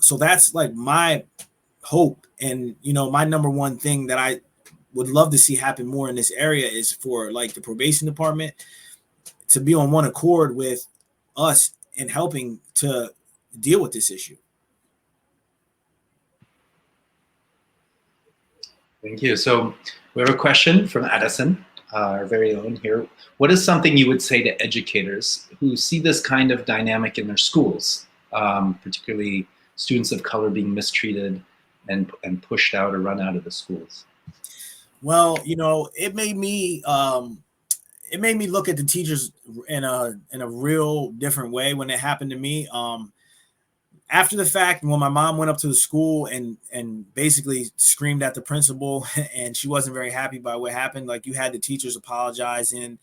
So that's like my hope, and my number one thing that I would love to see happen more in this area is for like the probation department to be on one accord with us in helping to deal with this issue. Thank you. So we have a question from Addison, our very own here. What is something you would say to educators who see this kind of dynamic in their schools, particularly students of color being mistreated and pushed out or run out of the schools? Well, it made me look at the teachers in a real different way when it happened to me. After the fact, when my mom went up to the school and basically screamed at the principal, and she wasn't very happy by what happened. Like, you had the teachers apologizing,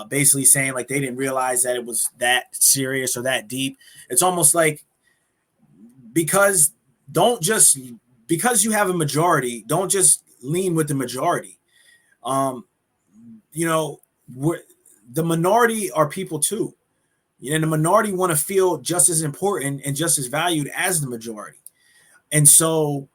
basically saying like they didn't realize that it was that serious or that deep. It's almost like, because you have a majority, don't just lean with the majority. The minority are people too. And the minority want to feel just as important and just as valued as the majority. And so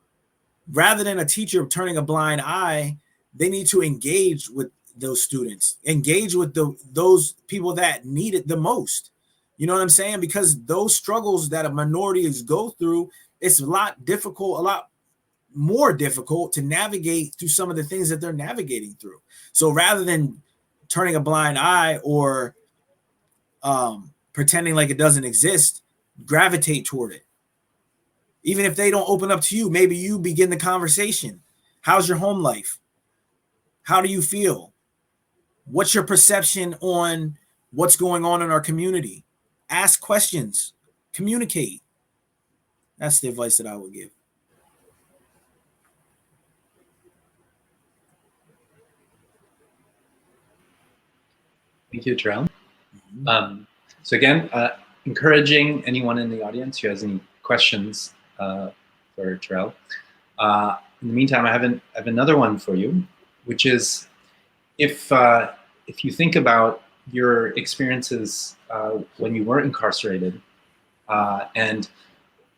rather than a teacher turning a blind eye, they need to engage with those students, engage with those people that need it the most. You know what I'm saying? Because those struggles that a minorities go through, it's a lot more difficult to navigate through some of the things that they're navigating through. So rather than turning a blind eye or pretending like it doesn't exist, gravitate toward it. Even if they don't open up to you, maybe you begin the conversation. How's your home life? How do you feel? What's your perception on what's going on in our community? Ask questions, communicate. That's the advice that I would give. Thank you, Terrell. So again, encouraging anyone in the audience who has any questions for Terrell. In the meantime, I have another one for you, which is if you think about your experiences when you were incarcerated and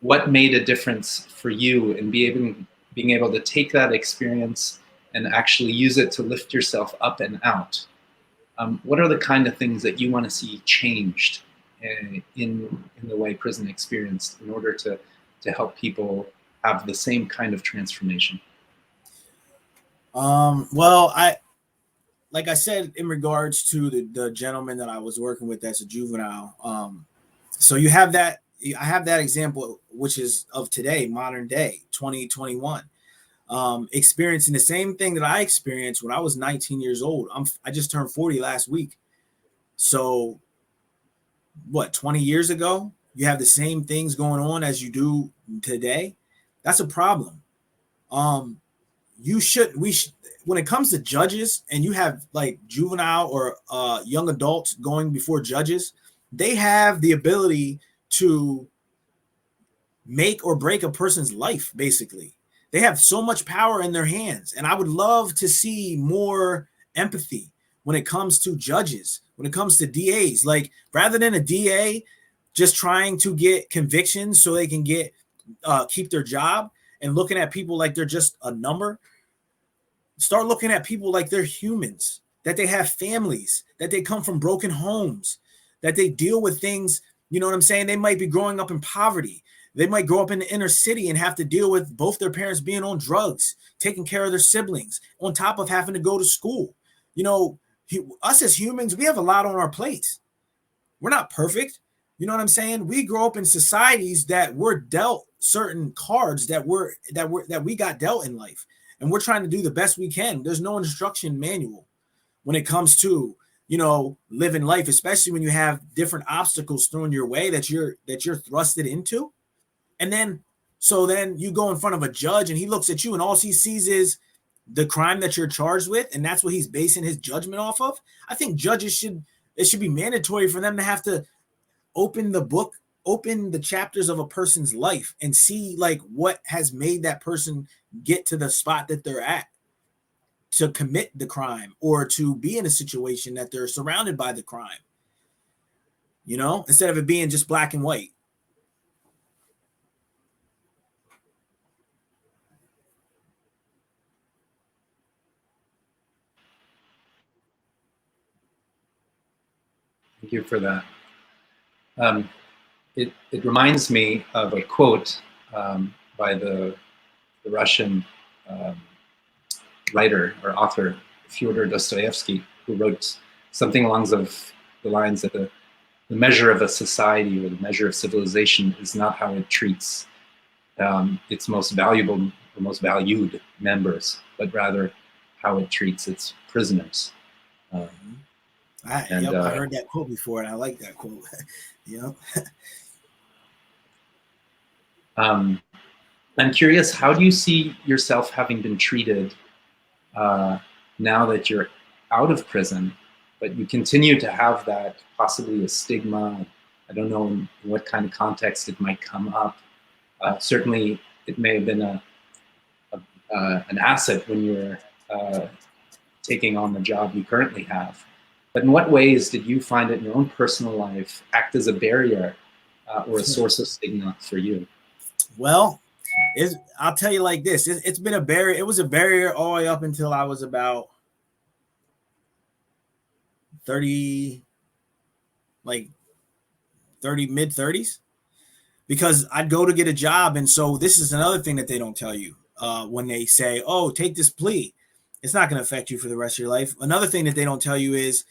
what made a difference for you in being able to take that experience and actually use it to lift yourself up and out. What are the kind of things that you want to see changed in the way prison experienced in order to help people have the same kind of transformation? Well, like I said, in regards to the gentleman that I was working with as a juvenile, so you have that, I have that example, which is of today, modern day, 2021, experiencing the same thing that I experienced when I was 19 years old. I just turned 40 last week. So what, 20 years ago, you have the same things going on as you do today. That's a problem. When it comes to judges and you have like juvenile or young adults going before judges, they have the ability to make or break a person's life. Basically, they have so much power in their hands. And I would love to see more empathy when it comes to judges, when it comes to DAs. Like, rather than a DA just trying to get convictions so they can keep their job and looking at people like they're just a number, start looking at people like they're humans, that they have families, that they come from broken homes, that they deal with things. You know what I'm saying? They might be growing up in poverty. They might grow up in the inner city and have to deal with both their parents being on drugs, taking care of their siblings, on top of having to go to school. You know, us as humans, we have a lot on our plates. We're not perfect. You know what I'm saying? We grow up in societies that we're dealt certain cards that we got dealt in life, and we're trying to do the best we can. There's no instruction manual when it comes to, you know, living life, especially when you have different obstacles thrown your way that you're thrusted into. And then you go in front of a judge and he looks at you and all he sees is the crime that you're charged with, and that's what he's basing his judgment off of. I think judges should be mandatory for them to have to open the chapters of a person's life and see like what has made that person get to the spot that they're at to commit the crime or to be in a situation that they're surrounded by the crime, you know, instead of it being just black and white. Thank you for that. It reminds me of a quote by the Russian writer or author Fyodor Dostoevsky, who wrote something along the lines that the measure of a society or the measure of civilization is not how it treats its most valuable or most valued members, but rather how it treats its prisoners. I heard that quote before, and I like that quote. Yep. I'm curious, how do you see yourself having been treated now that you're out of prison, but you continue to have that possibly a stigma? I don't know in what kind of context it might come up. Certainly, it may have been an asset when you were taking on the job you currently have. But in what ways did you find it in your own personal life act as a barrier or a source of stigma for you? Well, I'll tell you like this. It's been a barrier. It was a barrier all the way up until I was about 30, like mid 30s, because I'd go to get a job. And so this is another thing that they don't tell you when they say, oh, take this plea. It's not going to affect you for the rest of your life. Another thing that they don't tell you is,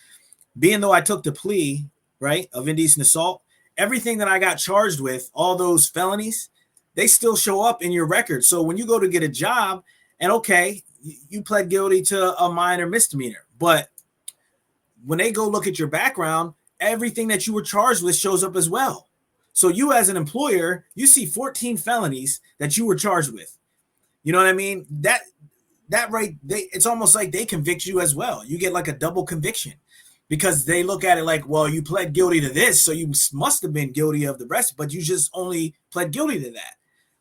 being though I took the plea, right, of indecent assault, everything that I got charged with, all those felonies, they still show up in your record. So when you go to get a job, and okay, you pled guilty to a minor misdemeanor, but when they go look at your background, everything that you were charged with shows up as well. So you as an employer, you see 14 felonies that you were charged with. You know what I mean? That right, it's almost like they convict you as well. You get like a double conviction, because they look at it like, well, you pled guilty to this, so you must have been guilty of the rest, but you just only pled guilty to that.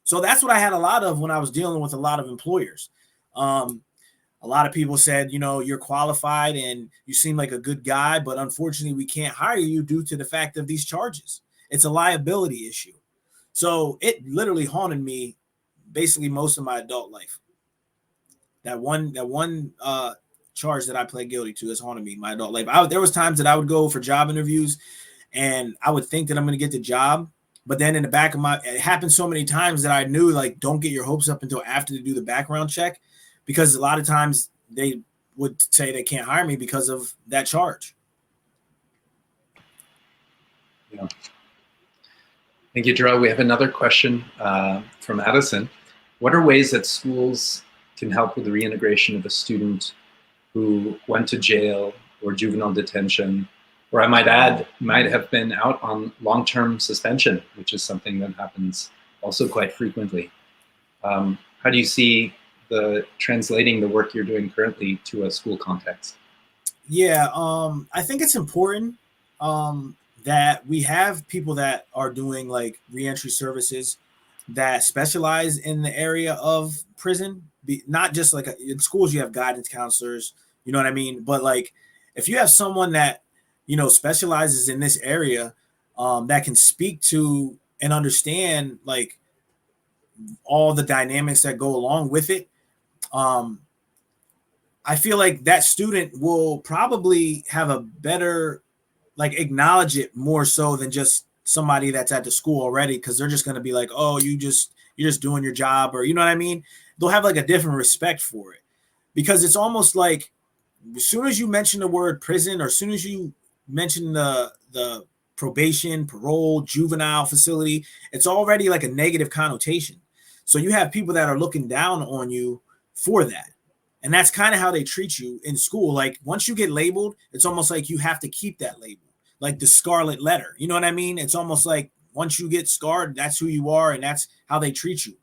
So that's what I had a lot of when I was dealing with a lot of employers. A lot of people said, you know, you're qualified and you seem like a good guy, but unfortunately we can't hire you due to the fact of these charges. It's a liability issue. So it literally haunted me basically most of my adult life. That one charge that I pled guilty to has haunted me my adult life. There was times that I would go for job interviews and I would think that I'm going to get the job, but then in the back of it happened so many times that I knew, like, don't get your hopes up until after they do the background check, because a lot of times they would say they can't hire me because of that charge. Yeah. Thank you, Terrell. We have another question from Addison. What are ways that schools can help with the reintegration of a student who went to jail or juvenile detention, or I might add, might have been out on long-term suspension, which is something that happens also quite frequently? How do you see translating the work you're doing currently to a school context? Yeah, I think it's important that we have people that are doing like reentry services that specialize in the area of prison. Not just like in schools, you have guidance counselors, you know what I mean? But like, if you have someone that, you know, specializes in this area, that can speak to and understand like all the dynamics that go along with it, I feel like that student will probably have a better, like, acknowledge it more so than just somebody that's at the school already, because they're just going to be like, oh, you're just doing your job, or you know what I mean? They'll have like a different respect for it, because it's almost like as soon as you mention the word prison, or as soon as you mention the probation, parole, juvenile facility, it's already like a negative connotation. So you have people that are looking down on you for that. And that's kind of how they treat you in school. Like, once you get labeled, it's almost like you have to keep that label, like the scarlet letter. You know what I mean? It's almost like once you get scarred, that's who you are, and that's how they treat you.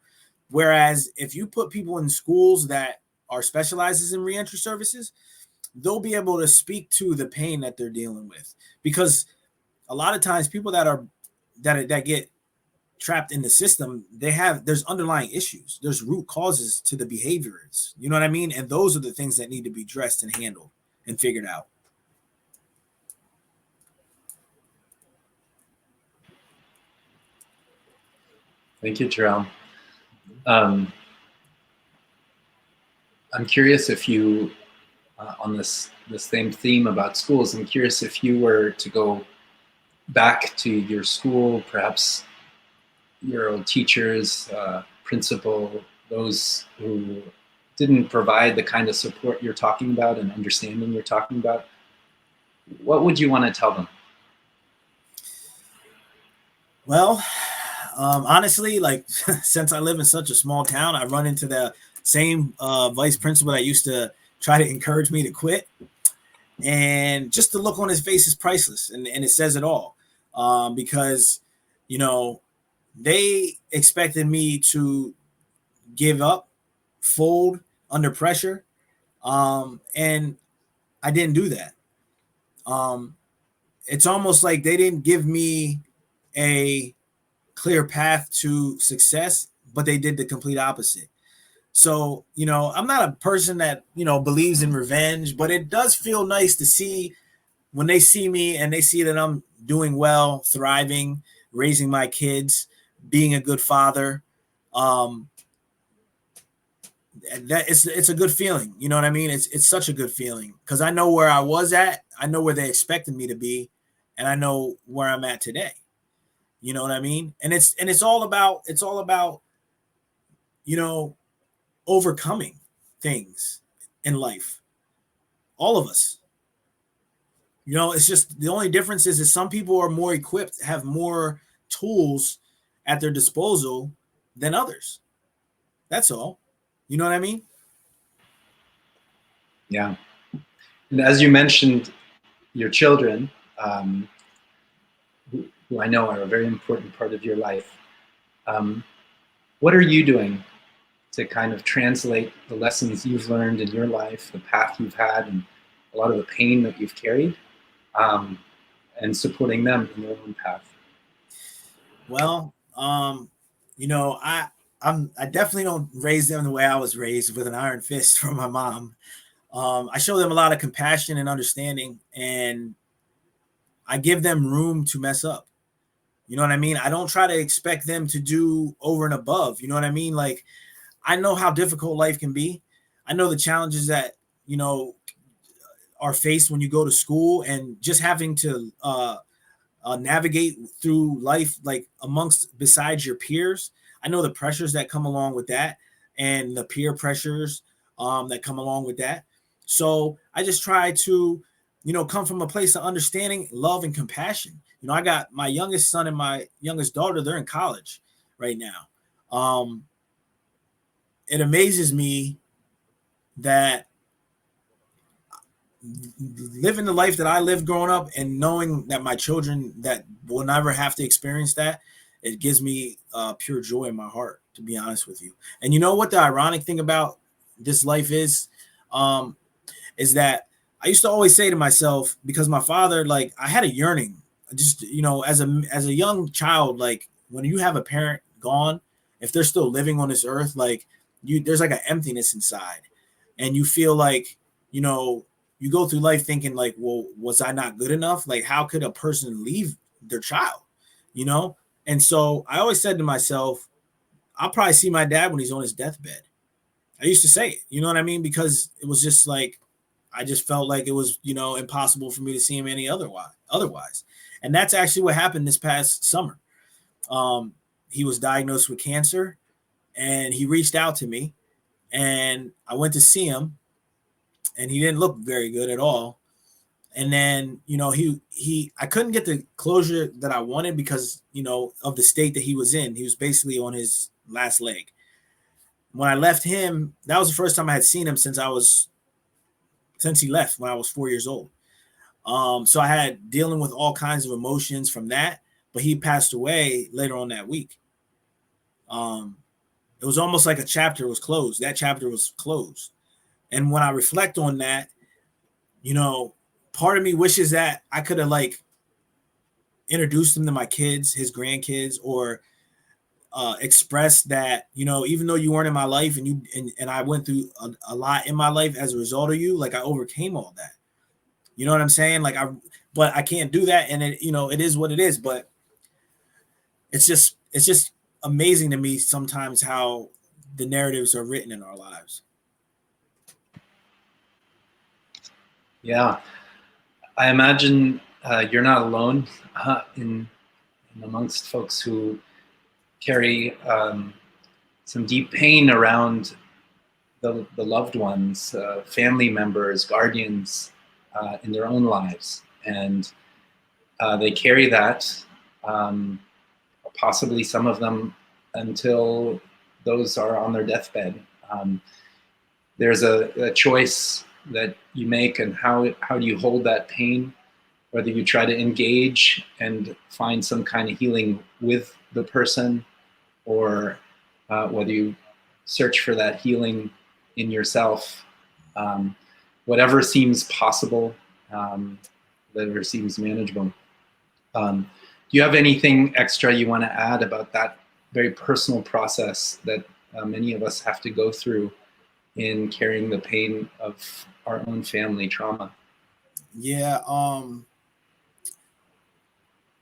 Whereas if you put people in schools that are specializes in reentry services, they'll be able to speak to the pain that they're dealing with. Because a lot of times people that get trapped in the system, there's underlying issues. There's root causes to the behaviors. You know what I mean? And those are the things that need to be addressed and handled and figured out. Thank you, Terrell. I'm curious if you, on this same theme about schools, I'm curious if you were to go back to your school, perhaps your old teachers, principal, those who didn't provide the kind of support you're talking about and understanding you're talking about, what would you want to tell them? Well, honestly, like, since I live in such a small town, I run into the same vice principal that used to try to encourage me to quit. And just the look on his face is priceless. And it says it all, because, you know, they expected me to give up, fold under pressure. And I didn't do that. It's almost like they didn't give me a clear path to success, but they did the complete opposite. So, you know, I'm not a person that, you know, believes in revenge, but it does feel nice to see when they see me and they see that I'm doing well, thriving, raising my kids, being a good father. That it's a good feeling. You know what I mean? It's such a good feeling, because I know where I was at, I know where they expected me to be, and I know where I'm at today. You know what I mean? And it's all about overcoming things in life. All of us. It's just the only difference is that some people are more equipped, have more tools at their disposal than others. That's all. You know what I mean? Yeah. And as you mentioned, your children, who I know are a very important part of your life. What are you doing to kind of translate the lessons you've learned in your life, the path you've had, and a lot of the pain that you've carried, and supporting them in their own path? Well, I definitely don't raise them the way I was raised, with an iron fist from my mom. I show them a lot of compassion and understanding, and I give them room to mess up. You know what I mean? I don't try to expect them to do over and above. You know what I mean? Like, I know how difficult life can be. I know the challenges that, are faced when you go to school, and just having to navigate through life, like besides your peers. I know the pressures that come along with that, and the peer pressures that come along with that. So I just try to, come from a place of understanding, love, and compassion. I got my youngest son and my youngest daughter, they're in college right now. It amazes me that living the life that I lived growing up, and knowing that my children that will never have to experience that, it gives me pure joy in my heart, to be honest with you. And you know what the ironic thing about this life is that I used to always say to myself, because my father, like, I had a yearning, just, as a young child, like, when you have a parent gone, if they're still living on this earth, like, there's like an emptiness inside, and you feel like, you go through life thinking like, well, was I not good enough? Like, how could a person leave their child? And so I always said to myself, I'll probably see my dad when he's on his deathbed. I used to say it, you know what I mean? Because it was just like, I just felt like it was, impossible for me to see him any otherwise. And that's actually what happened this past summer. He was diagnosed with cancer, and he reached out to me, and I went to see him, and he didn't look very good at all. And then, I couldn't get the closure that I wanted because, of the state that he was in. He was basically on his last leg. When I left him, that was the first time I had seen him since he left when I was 4 years old. So I had dealing with all kinds of emotions from that, but he passed away later on that week. It was almost like a chapter was closed. That chapter was closed. And when I reflect on that, part of me wishes that I could have like introduced him to my kids, his grandkids, or expressed that, even though you weren't in my life, and I went through a lot in my life as a result of you, like, I overcame all that. You know what I'm saying? Like, but I can't do that. And it is what it is, but it's just amazing to me sometimes how the narratives are written in our lives. Yeah, I imagine you're not alone in amongst folks who carry some deep pain around the loved ones, family members, guardians in their own lives. And they carry that, possibly some of them, until those are on their deathbed. There's a choice that you make, and how do you hold that pain, whether you try to engage and find some kind of healing with the person, or whether you search for that healing in yourself. Whatever seems possible, whatever seems manageable. Do you have anything extra you want to add about that very personal process that many of us have to go through in carrying the pain of our own family trauma? Yeah.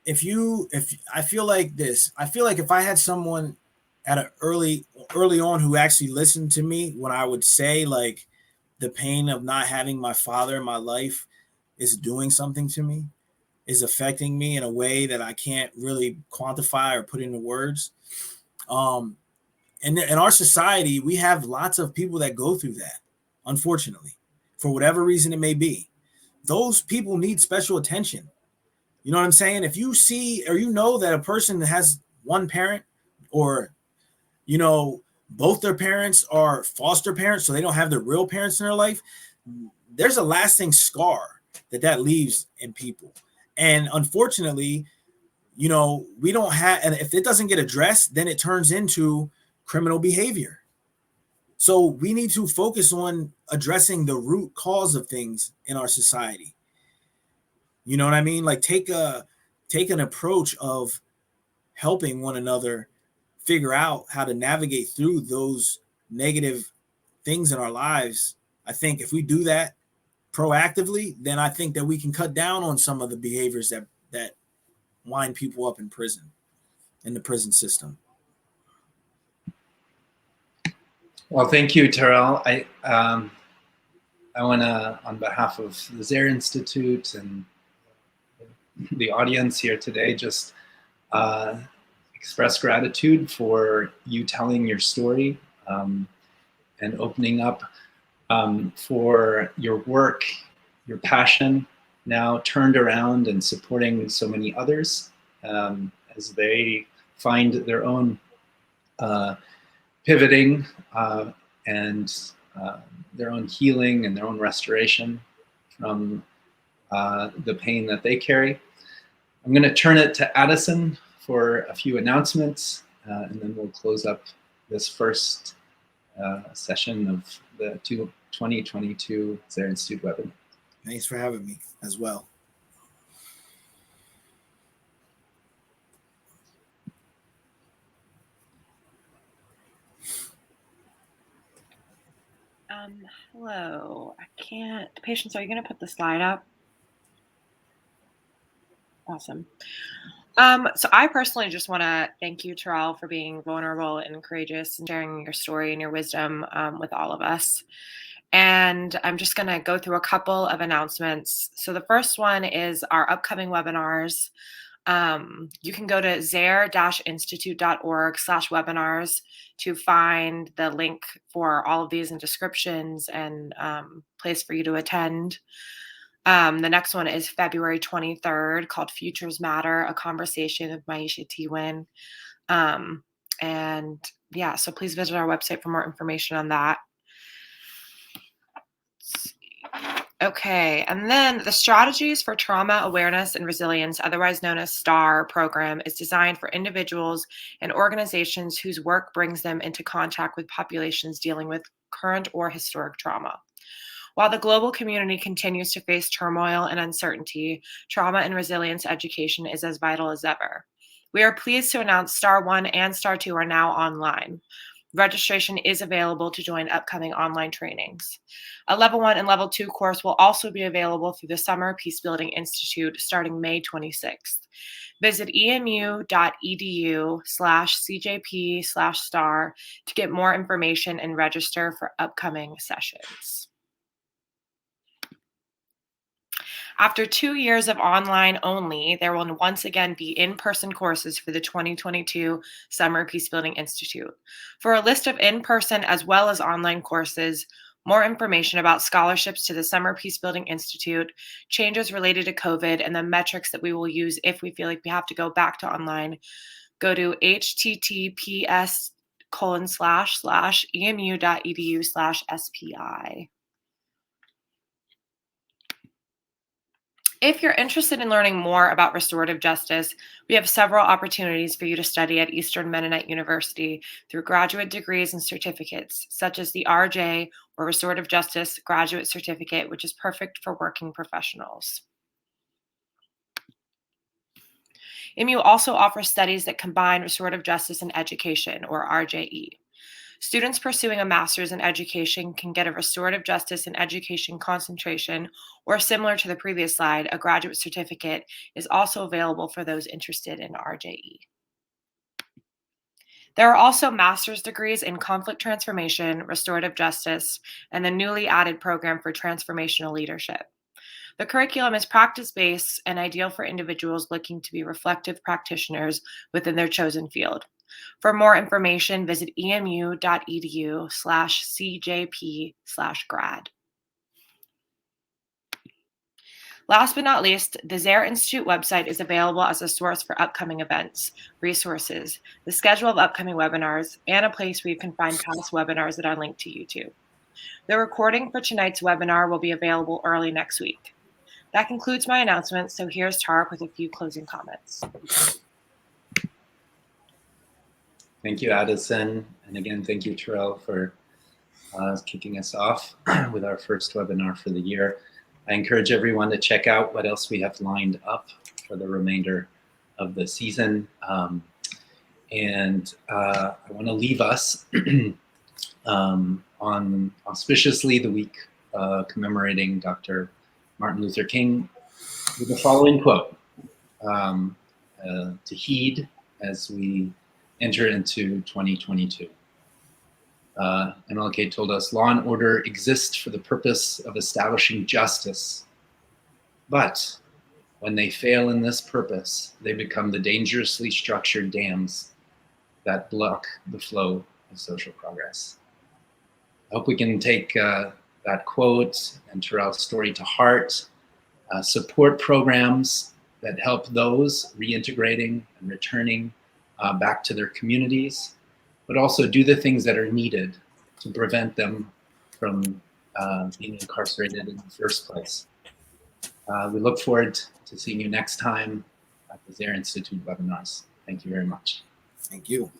If I feel like this, I feel like if I had someone at an early on who actually listened to me when I would say, like, the pain of not having my father in my life is doing something to me, is affecting me in a way that I can't really quantify or put into words. And in our society, we have lots of people that go through that, unfortunately, for whatever reason it may be. Those people need special attention. You know what I'm saying? If you see or you know that a person has one parent, or, you know, both their parents are foster parents, so they don't have their real parents in their life, there's a lasting scar that leaves in people. And unfortunately, you know, we don't have, and if it doesn't get addressed, then it turns into criminal behavior. So we need to focus on addressing the root cause of things in our society. You know what I mean? Like take an approach of helping one another figure out how to navigate through those negative things in our lives. I think if we do that proactively, then I think that we can cut down on some of the behaviors that wind people up in prison, in the prison system. Well, thank you, Terrell. I want to, on behalf of the Zehr Institute and the audience here today, just express gratitude for you telling your story and opening up for your work, your passion, now turned around and supporting so many others as they find their own pivoting and their own healing and their own restoration from the pain that they carry. I'm going to turn it to Addison for a few announcements, and then we'll close up this first session of the 2022 Zehr Institute webinar. Thanks for having me as well. Hello. I can't. Patience, are you going to put the slide up? Awesome. So I personally just want to thank you, Terrell, for being vulnerable and courageous and sharing your story and your wisdom with all of us. And I'm just going to go through a couple of announcements. So the first one is our upcoming webinars. You can go to zehr-institute.org/webinars to find the link for all of these in descriptions and place for you to attend. The next one is February 23rd, called Futures Matter, a conversation with Maisha Tiwin. And yeah, so please visit our website for more information on that. Okay, and then the Strategies for Trauma Awareness and Resilience, otherwise known as STAR program, is designed for individuals and organizations whose work brings them into contact with populations dealing with current or historic trauma. While the global community continues to face turmoil and uncertainty, trauma and resilience education is as vital as ever. We are pleased to announce STAR 1 and STAR 2 are now online. Registration is available to join upcoming online trainings. A Level 1 and Level 2 course will also be available through the Summer Peacebuilding Institute starting May 26th. Visit emu.edu/CJP/STAR to get more information and register for upcoming sessions. After 2 years of online only, there will once again be in-person courses for the 2022 Summer Peacebuilding Institute. For a list of in-person as well as online courses, more information about scholarships to the Summer Peacebuilding Institute, changes related to COVID, and the metrics that we will use if we feel like we have to go back to online, go to https://emu.edu/SPI. If you're interested in learning more about restorative justice, we have several opportunities for you to study at Eastern Mennonite University through graduate degrees and certificates, such as the RJ or Restorative Justice Graduate Certificate, which is perfect for working professionals. EMU also offers studies that combine restorative justice and education, or RJE. Students pursuing a master's in education can get a restorative justice and education concentration, or similar to the previous slide, a graduate certificate is also available for those interested in RJE. There are also master's degrees in conflict transformation, restorative justice, and the newly added program for transformational leadership. The curriculum is practice-based and ideal for individuals looking to be reflective practitioners within their chosen field. For more information, visit emu.edu/cjp/grad. Last but not least, the Zehr Institute website is available as a source for upcoming events, resources, the schedule of upcoming webinars, and a place where you can find past webinars that are linked to YouTube. The recording for tonight's webinar will be available early next week. That concludes my announcements, so here's Tarek with a few closing comments. Thank you, Addison. And again, thank you, Terrell, for kicking us off with our first webinar for the year. I encourage everyone to check out what else we have lined up for the remainder of the season. I want to leave us on auspiciously the week commemorating Dr. Martin Luther King with the following quote to heed as we enter into 2022. MLK told us, "Law and order exist for the purpose of establishing justice, but when they fail in this purpose, they become the dangerously structured dams that block the flow of social progress." I hope we can take that quote and Terrell's story to heart, support programs that help those reintegrating and returning back to their communities, but also do the things that are needed to prevent them from being incarcerated in the first place. We look forward to seeing you next time at the Zehr Institute webinars. Thank you very much. Thank you.